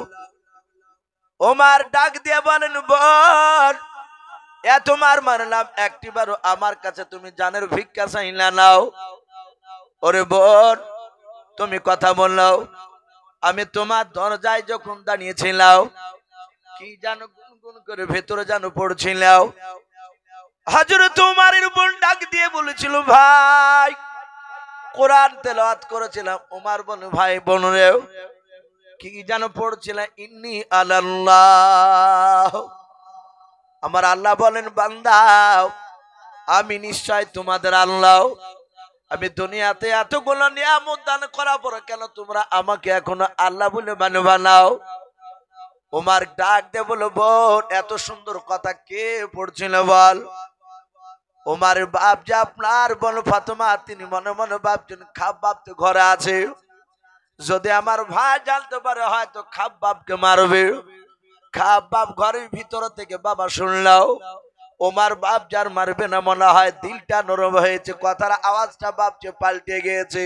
ওমর ডাক দিয়ে বলেন, বল এত মার মারলাম, একটিবারও আমার কাছে তুমি জানের ভিক্ষা চাইলা নাও। ওরে বোন, তুমি কথা বললাও, আমি তোমার দরজায় যখন দাঁড়িয়েছিলাম, কি জানো গুনগুন করে ভেতরে জানো পড়ছিলাম। হযরত উমরের বোন ডাক দিয়ে বলেছিল, ভাই কোরআন তেলাওয়াত করেছিলাম। উমর বলে, ভাই বোন রে, কি জানো পড়ছিলাম? ইন্নী আলাল্লাহ, আমার আল্লাহ বলেন, বান্দা আমি নিশ্চয় তোমাদের আল্লাহ। আমি দুনিয়াতে এতগুলো নিয়ামত দান করার পরে কেন তোমরা আমাকে এখনো আল্লাহ বলে মানবা নাও? উমর ডাক দিয়ে বলো, বোন এত সুন্দর কথা কে পড়ছিল বল? উমরের বাপ যে আপনার বোন ফাতেমা, তিনি মনে মনে ভাবছেন খাব্বাব তো ঘরে আছে, যদি আমার ভাই জানতে পারে হয়তো খাব্বাবকে মারবে। খাব্বাব ঘরের ভিতর থেকে বাবা শুনলাও, ওমার বাপ যার মারবে না, মনে হয় দিলটা নরম হয়েছে, কথার আওয়াজটা বাপকে পাল্টে গিয়েছে।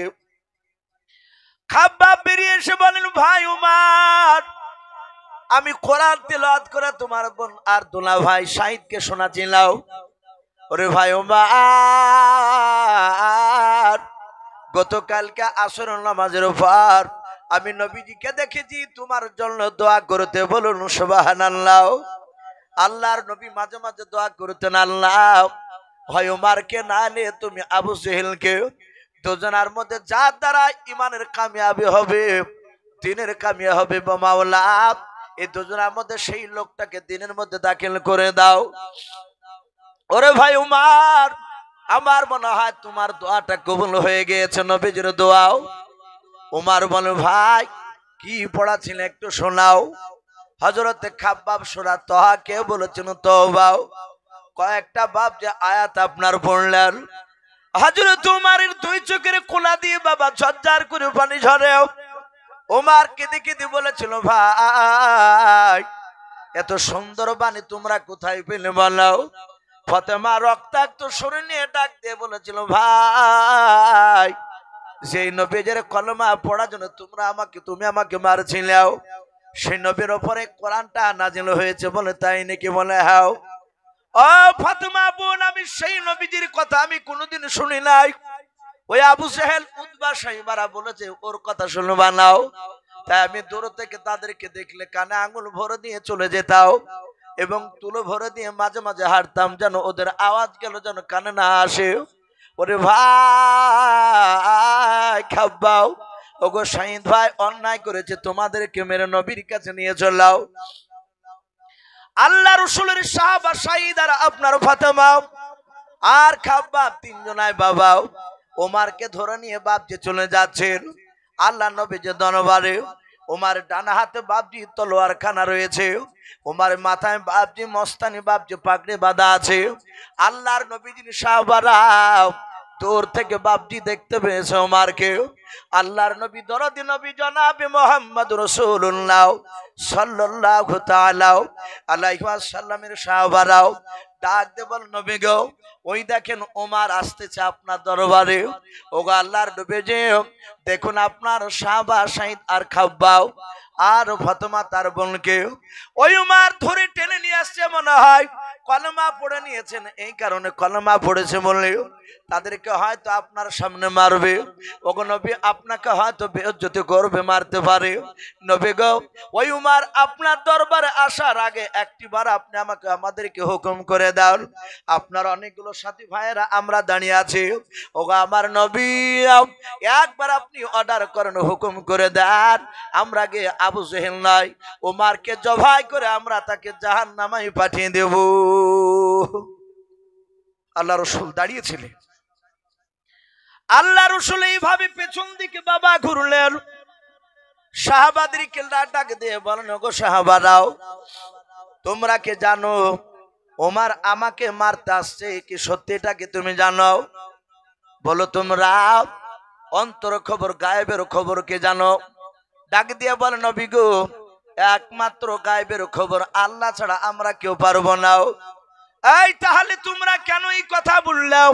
খাব্বাব বেরিয়ে এসে বলেন, ভাই উমর, আমি কোরআন তেলাওয়াত করে তোমার বোন আর দোলা ভাই শাহিদকে শোনাছিলাম। ওরে ভাই উমর, গতকালকে আসর নামাজের পর আমি নবীজিকে দেখেছি তোমার জন্য দোয়া করতে, বলুন সুবহানাল্লাহ। আল্লাহর নবী মাঝে মাঝে দোয়া করতেন, আল্লাহ হয় উমারকে না নিয়ে তুমি আবু জেহেলকে, দুজনের মধ্যে যার দ্বারা ইমানের কামিয়াবি হবে, দিনের কামিয়াবি হবে, মাওলা এই দুজনের মধ্যে সেই লোকটাকে দিনের মধ্যে দাখিল করে দাও। ওরে ভাই উমর, আমার মনে হয় তোমার দোয়াটা কবুল হয়ে গিয়েছে, নবীজির দোয়াও। উমর বলে, ভাই কি পড়াছিল একটু শোনাও। হযরতে খাব্বাব সূরা তাহা কে বলেছেন তওবা, কয়েকটা বাপ যে আয়াত আপনার পড়লেন। হযরত উমরের দুই চোখের কোনা দিয়ে বাবা ঝরঝর করে পানি ঝরে। উমর কেঁদে কেঁদে বলেছিল, ভাই এত সুন্দর বাণী তোমরা কোথায় পেলে বলো? ফাতেমা রক্তাক্ত শরীর নিয়ে ডাক দিয়ে বলেছিল, ভাই সেই নবীর কলমা পড়ার জন্য তুমি আমাকে মারছিলাও, সেই নবীর উপরে কোরআনটা নাজিল হয়েছে বলে, তাই নাকি? বলে, হ্যাঁ। ও ফাতেমা বোন, আমি সেই নবীজির কথা আমি কোনোদিন শুনি নাই। ওই আবু জেহেল উতবা সাইবারা বলেছে ওর কথা শুনবা নাও, তাই আমি দূর থেকে তাদেরকে দেখলে কানে আঙুল ভরে দিয়ে চলে যেতাম এবং তুলো ভরে দিয়ে মাঝে মাঝে হাঁটতাম, যেন ওদের আওয়াজ গেল যেন কানে না আসে। ওরে ভাই খাব্বাও, ওগো শাহিদ ভাই অন্যায় করেছে, তোমাদেরকে মেরে নবীর কাছে নিয়ে চলাও। আল্লাহ রাসূলের সাহাবা শাহিদ আর আপনার ফাতেমা আর খাব্বাব তিনজনায় বাবাও ওমরকে ধরে নিয়ে বাপজি চলে যাচ্ছেন আল্লাহ নবীর দরবারে। ওমর ডান হাতে বাপজি তলোয়ার খানা রয়েছে, ওমর মাথায় বাপজি মস্তানি বাপজি পাগড়ি বাঁধা আছে। আল্লাহর নবীজির সাহাবারা দূর থেকে বাপজি দেখতে পেয়েছে ওমরকে। আল্লাহর নবী দরদি নবী জনাবে মুহাম্মদ রাসূলুল্লাহ সাল্লাল্লাহু তাআলা আলাইহি ওয়াসাল্লামের সাহাবারাও ডাক দে বল, নবী গো ওই দেখেন ওমর আসতেছে আপনার দরবারে। ওগো আল্লাহর নবী যে দেখুন আপনার সাহাবা শাহিদ আর খাব্বাও আর ফাতেমা তার বোনকে ওই উমর ধরে টেনে নিয়ে আসছে, মনে হয় কলমা পড়ে নিয়েছেন, এই কারণে কলমা পড়েছে বলে তাদেরকে হয়তো আপনার সামনে মারবে। ওগো নবী আপনাকে হয়তো বেইজ্জতি করবে, মারতে পারে। নবী গো ওই উমর আপনার দরবারে আসার আগে একটিবার আপনি আমাদেরকে হুকুম করে দাও, আপনার অনেকগুলো সাথী ভাইয়েরা আমরা দাঁড়িয়ে আছি, ওগো আমার নবী একবার আপনি অর্ডার করেন, হুকুম করে দেন, আমরা গিয়ে আবু জেহেল নয় উমরকে জবাই করে আমরা তাকে জাহান্নামে পাঠিয়ে দেব। আল্লাহ রাসূল দাঁড়িয়েছিলেন। আল্লাহ রাসূল এইভাবে পেছন দিকে বাবা ঘুরলেন, সাহাবাদেরকে ডাক দিয়ে বলেন, ওগো সাহাবারাও তোমরা কি জানো ওমর আমাকে মারতে আসছে কি সত্যিটা কি তুমি জানো? বলো তোমরা অন্তর খবর গায়েবের খবর কে জানো? ডাক দিয়ে বলে, নবী গো একমাত্র গায়েবের খবর আল্লাহ ছাড়া আমরা কেউ পারবো না। এই তাহলে তোমরা কেন এই কথা বললাও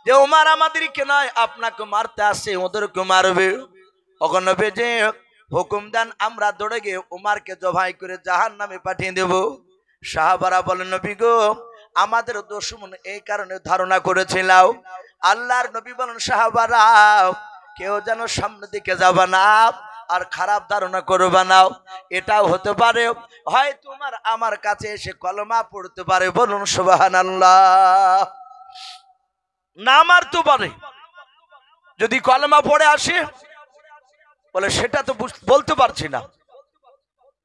যে ওমর আমাদেরকে নয় আপনাকে মারতে আসছে, ওদেরকে মারবে? ওগো নবী যে হুকুম দেন, আমরা দৌড়ে গিয়ে ওমরকে জবাই করে জাহান্নামে পাঠিয়ে দেব। সাহাবারা বলেন, নবী গো আমাদের দুশমন এই কারণে ধারণা করেছিল আল্লাহর নবী বলেন সাহাবারা কেউ যেন সামনের দিকে যাবে না আর খারাপ ধারণা করবে না। এটাও হতে পারে হয় তোমার আমার কাছে এসে কলমা পড়তে পারে, বলুন সুবহানাল্লাহ। না মারতে পারে, যদি কলমা পড়ে আসে বলে সেটা তো বলতে পারছি না।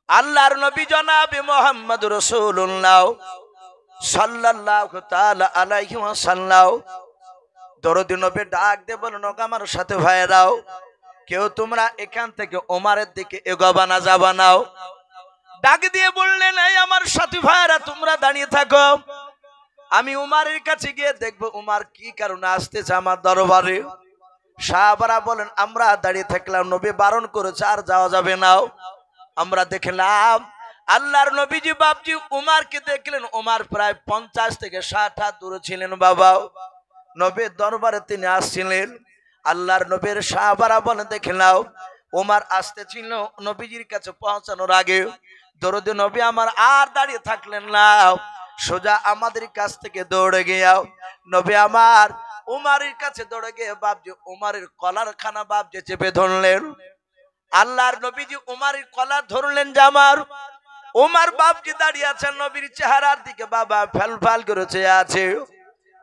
আল্লাহর নবী জনাবে মুহাম্মদ রাসূলুল্লাহ সাল্লাল্লাহু তাআলা আলাইহি ওয়াসাল্লাম দরদি নবী ডাক দিয়ে বলেন আমার সাথে ভাইরাও কেউ তোমরা এখান থেকে ওমরের দিকে এগোবা না যাবা নাও। ডাক দিয়ে বললেন এই আমার সাথী ভাইরা তোমরা দাঁড়িয়ে থাকো, আমি উমারের কাছে গিয়ে দেখবো উমার কি কারণে আসতেছে আমার দরবারে। সাহাবারা বলেন আমরা দাঁড়িয়ে থাকলাম, নবী বারণ করেছে আর যাওয়া যাবে না। আমরা দেখলাম আল্লাহর নবীজি বাপজি উমারকে দেখলেন, উমার প্রায় 50 থেকে 60 হাত দূরে ছিলেন বাবা। নবীর দরবারে তিনি আসছিলেন। আল্লাহর নবীর সাহাবারা বলেন দেখলাম উমার আসতে ছিল নবীজির কাছে পৌঁছানোর আগে দরদি নবী আমার আর দাঁড়িয়ে থাকলেন না, সোজা আমাদের কাছ থেকে দৌড়ে গিয়ে নবী আমার উমারের কাছে দৌড়ে গিয়ে বাপজি উমারের কলার খানা বাপজি চেপে ধরলেন। আল্লাহর নবীজি উমারের কলার ধরলেন জামার। উমার বাপজি দাঁড়িয়ে আছেন, নবীর চেহারার দিকে বাবা ফেল ফাল করে চেয়ে আছে।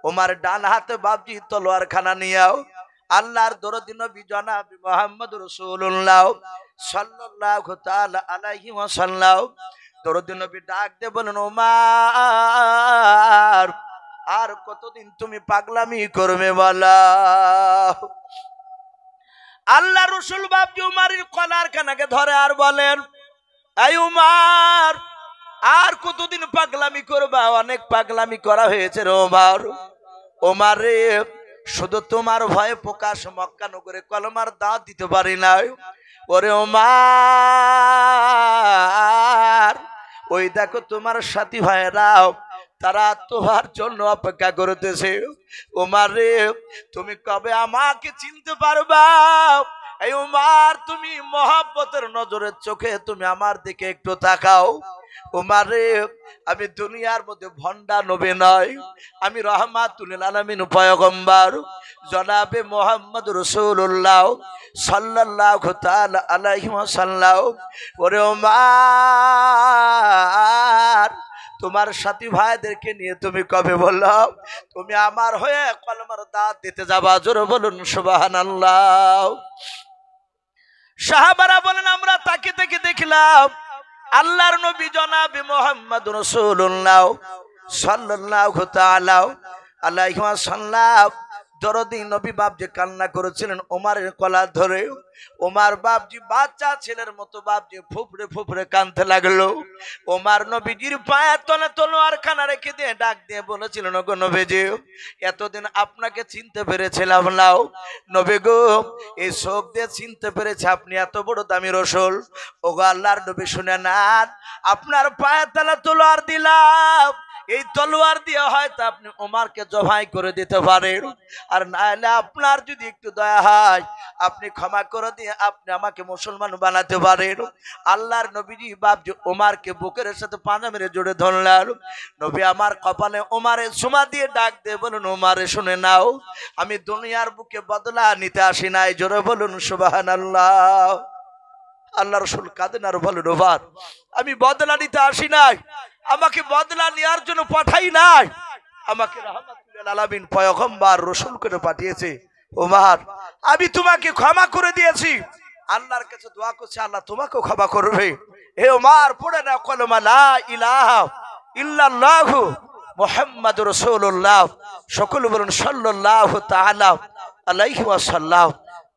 উমার ডান হাতে বাপজি তলোয়ার খানা নিয়েও আল্লাহর দরদি নবী জনাবে মুহাম্মদ রাসূলুল্লাহ সাল্লাল্লাহু তাআলা আলাইহি ওয়াসাল্লাম দরদি নবী ডাক দিয়ে বলেন উমার আর কতদিন তুমি পাগলামি করবে বলো। আল্লাহ রাসূল বাপজি উমারের কলার খানাকে ধরে আর বলেন এই উমার আর কতদিন পাগলামি করবা, অনেক পাগলামি করা হয়েছে রে উমার। উমার রে শুধু তোমার ভয়ে প্রকাশ মক্কা নগরে কলমার দাওয়াত দিতে পারি না। ওরে উমার ওই দেখো তোমার সাথী ভাইরাও তারা তোমার জন্য অপেক্ষা করতেছে। উমার রে তুমি কবে আমাকে চিনতে পারবা? এই উমার তুমি মহব্বতের নজরের চোখে তুমি আমার দিকে একটু তাকাও। উমার রে আমি দুনিয়ার মধ্যে ভন্ডা নবী নয়, আমি রাহমাতুল আলামিন পয়গম্বর জনাবে মুহাম্মদ রাসূলুল্লাহ সাল্লাল্লাহু তাআলা আলাইহি ওয়াসাল্লাম। ওরে উমার তোমার সাথী ভাইদেরকে নিয়ে তুমি কবে বললো তুমি আমার হয়ে কলমার দাওয়াত দিতে যাবা? জোরে বলুন সুবহানাল্লাহ। সাহাবারা বলেন আমরা তাকে তাকে দেখলাম আল্লাহর নবী জনাবে মুহাম্মদ রাসূলুল্লাহ সাল্লাল্লাহু তাআলা আলাইহি ওয়াসাল্লাম দরদি নবী বাপজি কান্না করেছিলেন ওমরের কলা ধরে। ওমর বাপজি বাচ্চা ছেলের মতো বাপজি ফুফড়ে ফুফড়ে কাঁদতে লাগলো। ওমর নবীজির পায়ের তলে তলোয়ার খানা রেখে দিয়ে ডাক দিয়ে বলেছিলেন ওগো নবীজি এতদিন আপনাকে চিনতে পেরেছিলাম না নবী গো, এই চোখ দিয়ে চিনতে পেরেছে আপনি এত বড় দামি রসুল। ওগো আল্লাহর নবী শুনে নেন, আপনার পায়ের তলে তলোয়ার দিলাম, এই তলোয়ার দিয়ে হয়তো আপনি ওমরকে জবাই করে দিতে পারেন, আর নাহলে আপনার যদি একটু দয়া হয় আপনি ক্ষমা করে দিয়ে আপনি আমাকে মুসলমান বানাতে পারেন। আল্লাহর নবীজি বাপজি ওমরকে বুকের সাথে পাঁজা মেরে জোরে ধরলেন। নবী আমার কপালে ওমরের চুমা দিয়ে ডাক দিয়ে বলুন ওমরে শুনে নাও, আমি দুনিয়ার বুকে বদলা নিতে আসি নাই। জোরে বলুন সুবহানাল্লাহ। আল্লাহ রাসূল কাঁদেন আর বলেন ওমর আমি বদলা নিতে আসি নাই, আমাকে বদলা নেওয়ার জন্য পাঠাই নাই, আমাকে রাহমাতুল আলামিন পয়গম্বর রাসূল করে পাঠিয়েছে। ওমর আমি তোমাকে ক্ষমা করে দিয়েছি, আল্লাহর কাছে দোয়া করছি আল্লাহ তোমাকেও ক্ষমা করবে। হে ওমর পড়ে না কলমা লা ইলাহা ইল্লাল্লাহু মুহাম্মাদুর রাসূলুল্লাহ, সকলে বলুন সাল্লাল্লাহু তাআলা আলাইহি ওয়াসাল্লাম।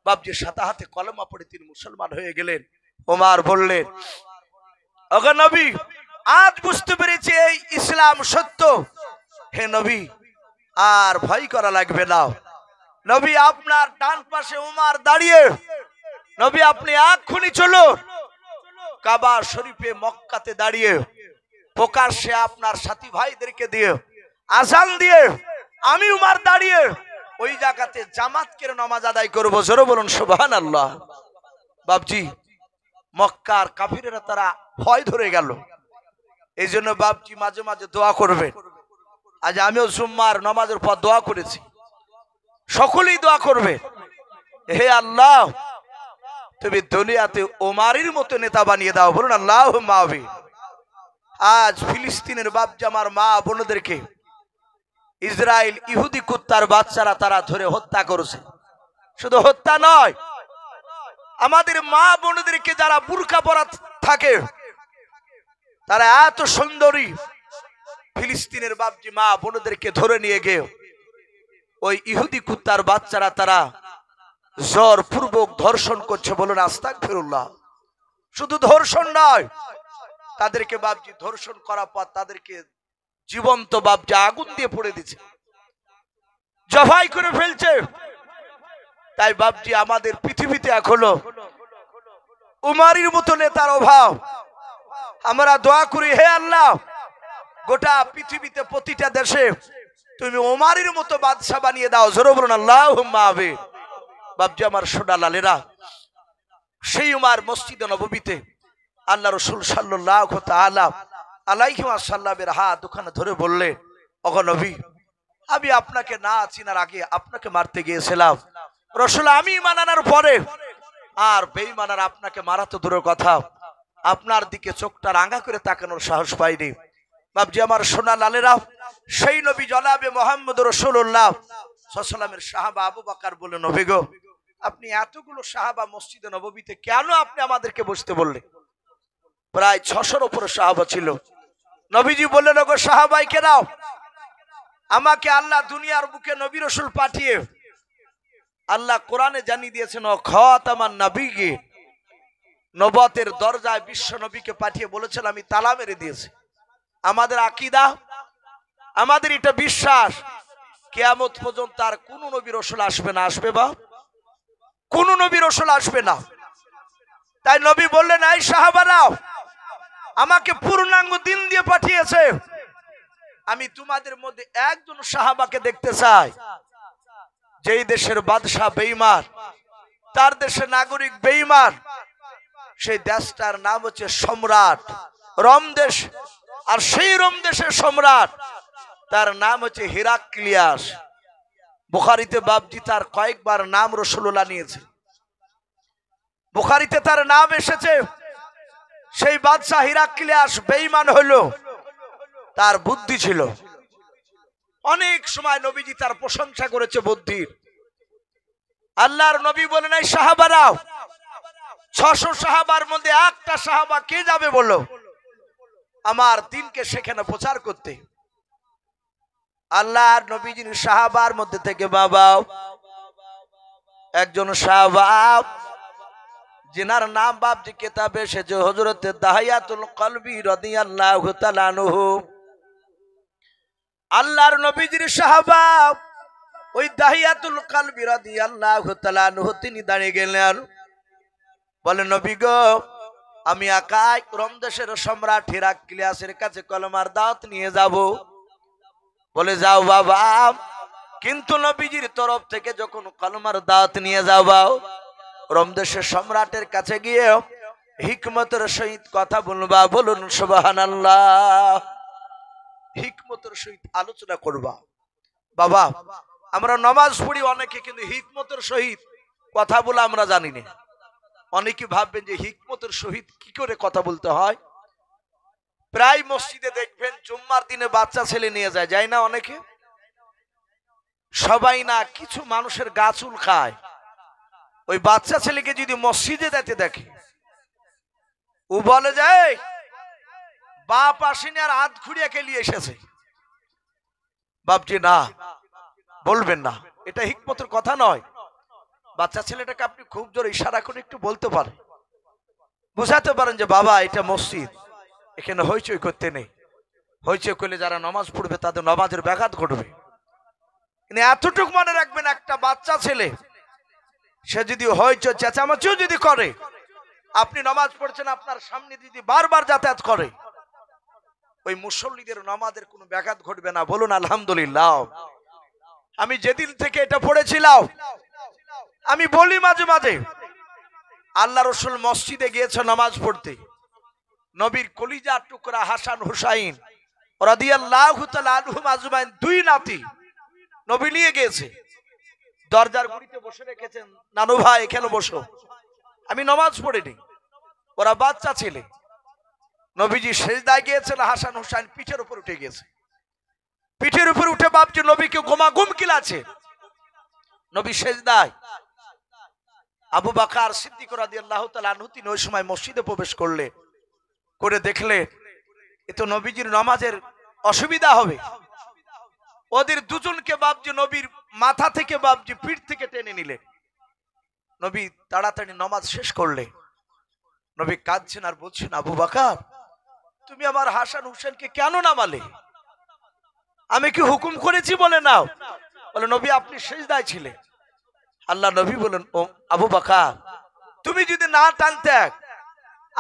বাপজি সাথে হাতে কলমা পড়ে তিনি মুসলমান হয়ে গেলেন। ওমর বললেন ওগো নবী আজ বুঝতে পেরেছি এই ইসলাম সত্য। হে নবী আর ভয় করা লাগবে না। নবী আপনার ডান পাশে উমর দাঁড়িয়ে, নবী আপনি এক্ষুনি চলুন কাবা শরীফে মক্কাতে দাঁড়িয়ে প্রকাশ্যে আপনার সাথী ভাইদেরকে দিয়ে আযান দিয়ে আমি উমর দাঁড়িয়ে ওই জায়গাতে জামাত করে নামাজ আদায় করব। জোরে বলুন সুবহানাল্লাহ। বাপজি মক্কার কাফিরেরা তারা ভয় ধরে গেল, এই জন্য বাপজি মাঝে মাঝে দোয়া করবেন আজ আমিও জুম্মার নামাজের পর দোয়া করেছি, সকলেই দোয়া করবে, হে আল্লাহ তুমি দুনিয়াতে ওমারের মতো নেতা বানিয়ে দাও, বলুন আল্লাহুম্মা আমিন। আজ ফিলিস্তিনের বাপজামার মা বোনদেরকে ইসরায়েল ইহুদি কুত্তার বাচ্চারা তারা ধরে হত্যা করেছে। শুধু হত্যা নয়, আমাদের মা বোনদেরকে যারা বুরকা পরা থাকে তারা এত সুন্দরী ফিলিস্তিনের বাপজি মা বোনদেরকে ধরে নিয়ে গিয়ে ওই ইহুদি কুত্তার বাচ্চারা তারা জোরপূর্বক ধর্ষণ করছে, বলুন আস্তাগফিরুল্লাহ। শুধু ধর্ষণ নয়, তাদেরকে বাপজি ধর্ষণ করার পর তাদেরকে জীবন্ত বাপজি আগুন দিয়ে পড়ে দিচ্ছে, জবাই করে ফেলছে। তাই বাপজি আমাদের পৃথিবীতে এখনো উমারের মতো নেতার অভাব। আমরা দোয়া করি, হে আল্লাহ গোটা পৃথিবীতে প্রতিটা দেশে তুমি উমারের মতো বাদশা বানিয়ে দাও, জোরে বলুন আল্লাহুম্মা আমিন। বাপজি আমার সোনা লালেরা, সেই উমার মসজিদে নববীতে আল্লাহ রাসূল সাল্লাল্লাহু তাআলা আলাইহি ওয়াসাল্লামের হাত ওখানে ধরে বললেন, ওগো নবী, আমি আপনাকে না চিনার আগে আপনাকে মারতে গিয়েছিলাম, রাসূল আমি মানানোর পরে আর বেঈমানারা আপনাকে মারা তো দূরের কথা, আপনার দিকে চোখটা রাঙা করে তাকানোর সাহস পাইনি। বাপজি আমার সোনা লালেরা, সেই নবী জনাবে মুহাম্মদ রাসূলুল্লাহ সাল্লাল্লাহু আলাইহি ওয়াসাল্লামের সাহাবা আবু বকর বলে, নবী গো আপনি এতগুলো সাহাবা মসজিদে নববীতে কেন আপনি আমাদেরকে বসতে বললেন? প্রায় 600-র উপরে সাহাবা ছিল। নবীজি বললেন, ওগো সাহাবাই কেরাম, আমাকে আল্লাহ দুনিয়ার বুকে নবী রাসূল পাঠিয়ে আল্লাহ কোরআনে জানিয়ে দিয়েছেন, ও খাতামান নবীকে, নবুয়তের দরজায় বিশ্ব নবীকে পাঠিয়ে বলেছেন আমি তালা মেরে দিয়েছি। আমাদের আকীদা, আমাদের এটা বিশ্বাস, কিয়ামত পর্যন্ত আর কোন নবী রাসূল আসবে না। আসবে বা কোন নবী রাসূল আসবে না। তাই নবী বললেন, এই সাহাবারা, আমাকে পূর্ণাঙ্গ দিন দিয়ে পাঠিয়েছে, আমি তোমাদের মধ্যে একজন সাহাবাকে দেখতে চাই যেই দেশের বাদশা বেঈমান, তার দেশের নাগরিক বেঈমান, সেই দেশটার নাম হচ্ছে সম্রাট রোম দেশ। আর সেই রোম দেশের সম্রাট তার নাম হচ্ছে হিরাক্লিয়াস। বুখারীতে বাপজি তার কয়েকবার নাম রাসূলুল্লাহ নিয়েছে, বুখারীতে তার নাম এসেছে। সেই বাদশা হিরাক্লিয়াস বেঈমান হলো, তার বুদ্ধি ছিল। অনেক সময় নবীজি তার প্রশংসা করেছে বুদ্ধির। আল্লাহর নবী বলেন, এই সাহাবারা, 600 সাহাবার মধ্যে একটা সাহাবা কে যাবে বলো আমার দিনকে সেখানে প্রচার করতে? আল্লাহর নবীজির সাহাবার মধ্যে থেকে বাবা একজন সাহাবা, जिनार नाम बाप जी किताबे से जो हजरत दाहियातुल कल्बी रादियाल्लाहु ताआला अन्हु আল্লাহর নবীজির সাহাবা ওই দাহিয়াতুল কলবি রাদিয়াল্লাহু তাআলা আনহু তিনি দাঁড়িয়ে গেলেন, বলেন নবী গো আমি একাই রোম দেশের সম্রাট হিরাক্লিয়াসের কাছে কলমার দাওয়াত নিয়ে যাব। বলে যাও বাবা, কিন্তু নবীজির তরফ থেকে যখন কলমার দাওয়াত নিয়ে যাও রোম দেশের সম্রাটের কাছে গিয়ে হিকমতের সহিত কথা বলবা, বলুন সুবহানাল্লাহ, হিকমতের সহিত আলোচনা করবা। বাবা আমরা নামাজ পড়ি অনেকে, কিন্তু হিকমতের সহিত কথা বলে আমরা জানি না। অনেকে ভাববেন যে হিকমতের সহিত কি করে কথা বলতে হয়। প্রায় মসজিদে দেখবেন জুম্মার দিনে বাচ্চা ছেলে নিয়ে যায় না অনেকে? সবাই না, কিছু মানুষের গা চুল খায়। ওই বাচ্চা ছেলেকে যদি মসজিদে যেতে দেখে ও বলে যায় বাপ আসেনি আর হাত ঘুরিয়ে খেলিয়ে এসেছে। বাপজি না, বলবেন না, এটা হিকমতের কথা নয়। বাচ্চা ছেলেটাকে আপনি খুব জোরে ইশারা করে একটু বলতে পারেন, বুঝাতে পারেন যে বাবা এটা মসজিদ, এখানে হইচই করতে নেই। হইচই করলে যারা নামাজ পড়বে তাদের নামাজের ব্যাঘাত ঘটবে। কিন্তু এতটুকু মনে রাখবেন, একটা বাচ্চা ছেলে সে যদি হইচই চেঁচামেচিও যদি করে, আপনি নামাজ পড়ছেন আপনার সামনে যদি বারবার যাতায়াত করে, ওই মুসল্লিদের নামাজের কোনো ব্যাঘাত ঘটবে না। বলুন আলহামদুলিল্লাহ। আমি যেদিন থেকে এটা পড়েছিলাম আমি বলি মাঝে মাঝে, আল্লাহ রাসূল মসজিদে গিয়েছে নামাজ পড়তে, নবীর কলিজার টুকরা হাসান হুসাইন রাদিয়াল্লাহু তাআলা আনহুম আজমাইন, দুই নাতি নবী নিয়ে গিয়েছে, দরজার গুড়িতে বসে রেখেছেন, নানু ভাই এখানে বসো, আমি নামাজ পড়িনি। ওরা বাচ্চা ছেলে। নবীজি সেজদায় গিয়েছেন, হাসান হুসাইন পিঠের উপর উঠে গেছে। পিঠের উপর উঠে বাপজি নবীকে গোমাগুম কিলাছে। নবী সেজদায়। আবু বকর সিদ্দিক রাদিয়াল্লাহু তাআলা আনহু তিনি ওই সময় মসজিদে প্রবেশ করলে, করে দেখলে এ তো নবীজির নামাজের অসুবিধা হবে। ওদের দুজনকে বাপজি নবীর মাথা থেকে বাপজি পিঠ থেকে টেনে নিলে। নবী তাড়াতাড়ি নামাজ শেষ করলে। নবী কাঁদছেন আর বলছেন, আবু বকর তুমি আমার হাসান হুসেনকে কেন নামালে? আমি কি হুকুম করেছি বলে নাও? বলে নবী আপনি সেজদায় ছিলেন। আল্লাহ নবী বলেন, ও আবু বকর তুমি যদি না টানতে,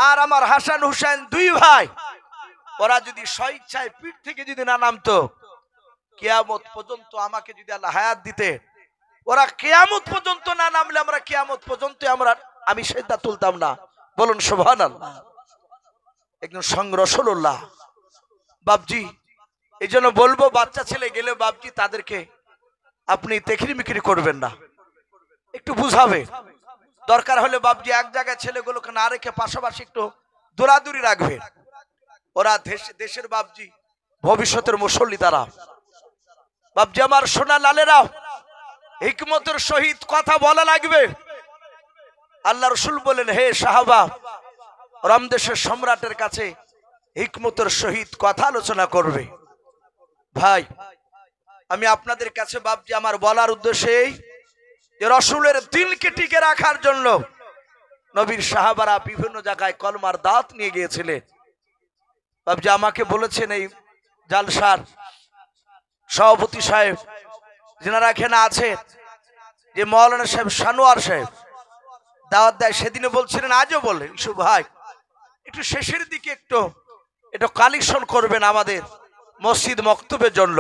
আর আমার হাসান হুসেন দুই ভাই ওরা যদি স্বেচ্ছায় পিঠ থেকে যদি না নামতো, কিয়ামত পর্যন্ত আমাকে যদি আল্লাহ হায়াত দিতে, ওরা কিয়ামত পর্যন্ত না নামলে আমরা কিয়ামত পর্যন্ত আমি সেজদা তুলতাম না। বলুন সুবহানাল্লাহ। একজন সঙ্গ রাসূলুল্লাহ। বাপজি এই জন্য বলবো, বাচ্চা ছেলে গেলে বাপজি তাদেরকে আপনি তেখরি মিকরি করবেন না, একটু বুঝাবে। দরকার হলে বাপজি এক জায়গায় ছেলেগুলোকে না রেখে পাশাপাশি একটু দৌড়াদৌড়ি রাখবে। ওরা দেশের বাপজি ভবিষ্যতের মুসল্লি তারা। বাপজি আমার সোনা লালেরা, হিকমতের সহিত কথা বলা লাগবে। আল্লাহ রসুল বলেন, হে সাহাবা রামদেশের সম্রাটের কাছে হিকমতের সহিত কথা আলোচনা করবে। ভাই আমি আপনাদের কাছে বাপজি আমার বলার উদ্দেশ্য এই যে রসুলের দিনকে টিকে রাখার জন্য নবীর সাহাবারা বিভিন্ন জায়গায় কলমার দাওয়াত নিয়ে গিয়েছিলেন। বাপজি আমাকে বলেছেন এই জালসার সভাপতি সাহেব যারা এখানে আছেন, যে মাওলানা সাহেব সানোয়ার সাহেব দাওয়াত দেয়, সেদিনে বলছিলেন আজও বললেন, ইসু ভাই একটু শেষের দিকে একটু কালেকশন করবেন আমাদের মসজিদ মক্তবের জন্য।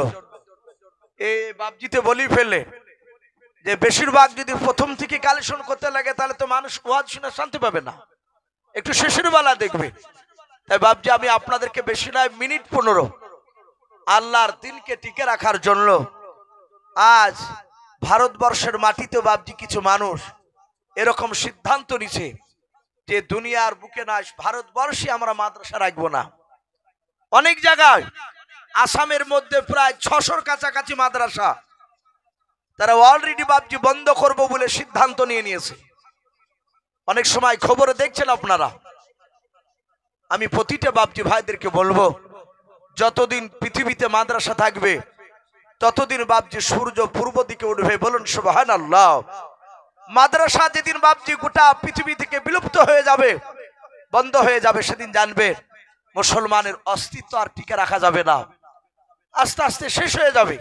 এই বাপজিতে বলি ফেলে যে বেশিরভাগ যদি প্রথম থেকে কালেকশন করতে লাগে তাহলে তো মানুষ ওয়াজ শুনে শান্তি পাবে না, একটু শেষের বেলা দেখবে। তাই বাপজি আমি আপনাদেরকে বেশি নয় মিনিট 15 আল্লাহর দিনকে টিকে রাখার জন্য আজ ভারতবর্ষের মাটিতে বাপজি কিছু মানুষ এরকম সিদ্ধান্ত নিছে যে দুনিয়ার বুকে নয় ভারতবর্ষে আমরা মাদ্রাসা রাখবো না। অনেক জায়গায় আসামের মধ্যে প্রায় 600-র কাছাকাছি মাদ্রাসা তারা অলরেডি বাপজি বন্ধ করব বলে সিদ্ধান্ত নিয়েছে। অনেক সময় খবরে দেখছেন আপনারা। আমি প্রতিটা বাপজি ভাইদেরকে বলবো, যতদিন পৃথিবীতে মাদ্রাসা থাকবে ততদিন বাপজি সূর্য পূর্ব দিকে উঠবে। বলুন সুবহানাল্লাহ। মাদ্রাসা যেদিন বাপজি গোটা পৃথিবী থেকে বিলুপ্ত হয়ে যাবে, বন্ধ হয়ে যাবে, সেদিন জানবে মুসলমানের অস্তিত্ব আর টিকে রাখা যাবে না, আস্তে আস্তে শেষ হয়ে যাবে।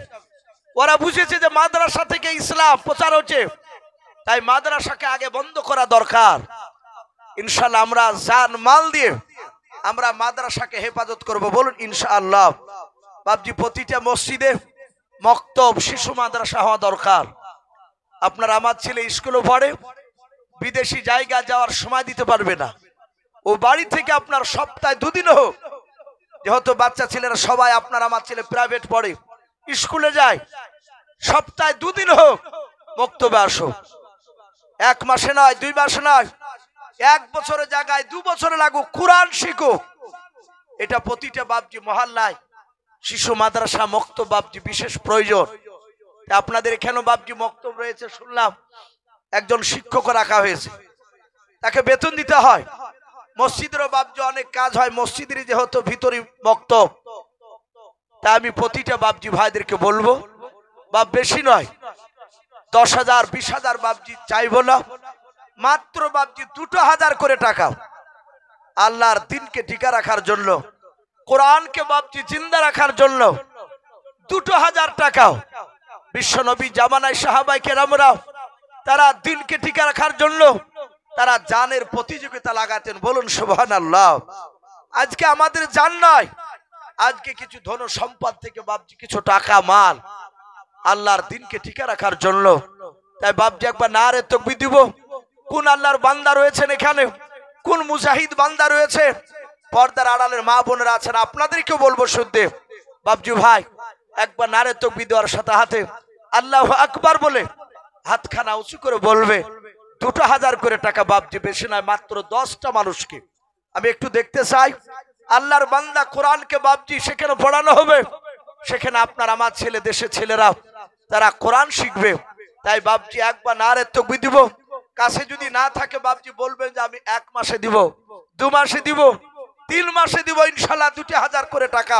ওরা বুঝেছে যে মাদ্রাসা থেকে ইসলাম প্রচার হচ্ছে, তাই মাদ্রাসাকে আগে বন্ধ করা দরকার। ইনশাআল্লাহ আমরা জান মাল দিয়ে আমরা মাদ্রাসাকে হেফাজত করব। বলুন ইনশাআল্লাহ। বাপজি প্রতিটা মসজিদে মক্তব শিশু মাদ্রাসা হওয়া দরকার। আপনার আমার ছেলে স্কুলে পড়ে, বিদেশি জায়গা যাওয়ার সময় দিতে পারবে না, ও বাড়ি থেকে আপনার সপ্তাহে 2 দিন হোক, যেহেতু বাচ্চা ছেলেরা সবাই আপনার আমার ছেলে প্রাইভেট পড়ে স্কুলে যায়, সপ্তাহে 2 দিন হোক মক্তবে আসো। 1 মাসে নয়, 2 মাসে নয়, 1 বছরের জায়গায় 2 বছরে লাগুক, কোরআন শিখো। এটা প্রতিটা বাপজি মহল্লায় শিশু মাদ্রাসা মক্তব বাপজি বিশেষ প্রয়োজন। আপনাদের এখানে বাপজি মক্তব রয়েছে, শুনলাম একজন শিক্ষক রাখা হয়েছে, তাকে বেতন দিতে হয়। মসজিদেরও বাপজি অনেক কাজ হয়, মসজিদের যেহেতু ভিতরে মক্তব, তাই আমি প্রতিটা বাপজি ভাইদেরকে বলবো, বাপ বেশি নয় 10,000 20,000 বাপজি চাইবো না, মাত্র বাপজি 2,000 করে টাকা আল্লাহর দিনকে টিকা রাখার জন্য, কোরআনকে বাপজি জিন্দা রাখার জন্য 2,000 টাকা। বিশ্বনবী জামানায় সাহাবাই কেরামরা তারা দিনকে টিকা রাখার জন্য তারা জানের প্রতিযোগিতা লাগাতেন। বলুন সুবহানাল্লাহ। আজকে আমাদের জান নয়, আজকে কিছু ধন সম্পদ থেকে বাপজি কিছু টাকা মাল আল্লাহর দিনকে টিকা রাখার জন্য। তাই বাপজি একবার নারে তাকবীর দিব। কোন আল্লাহর বান্দা রয়েছেন এখানে, কোন মুজাহিদ বান্দা রয়েছে, পর্দার আড়ালের মা বোনেরা আছেন, আপনাদেরকে বলবো শুদ্ধে বাবজি ভাই একবার নারে তকবীর দেওয়ার সাথে হাতে আল্লাহু আকবার বলে হাতখানা উঁচু করে বলবে 2000 করে টাকা বাবজি, বেশি নয়, মাত্র 10টা মানুষকে আমি একটু দেখতে চাই। আল্লাহর বান্দা কোরআনকে বাবজি সেখানে পড়ানো হবে, সেখানে আপনার আমার ছেলে দেশের ছেলেরা তারা কোরআন শিখবে। তাই বাবজি একবার নারে তকবীর দিব। কাছে যদি না থাকে বাবজি বলবেন যে আমি 1 মাসে দিব, 2 মাসে দিব, 3 মাসে দিব, ইনশাআল্লাহ 2000 করে টাকা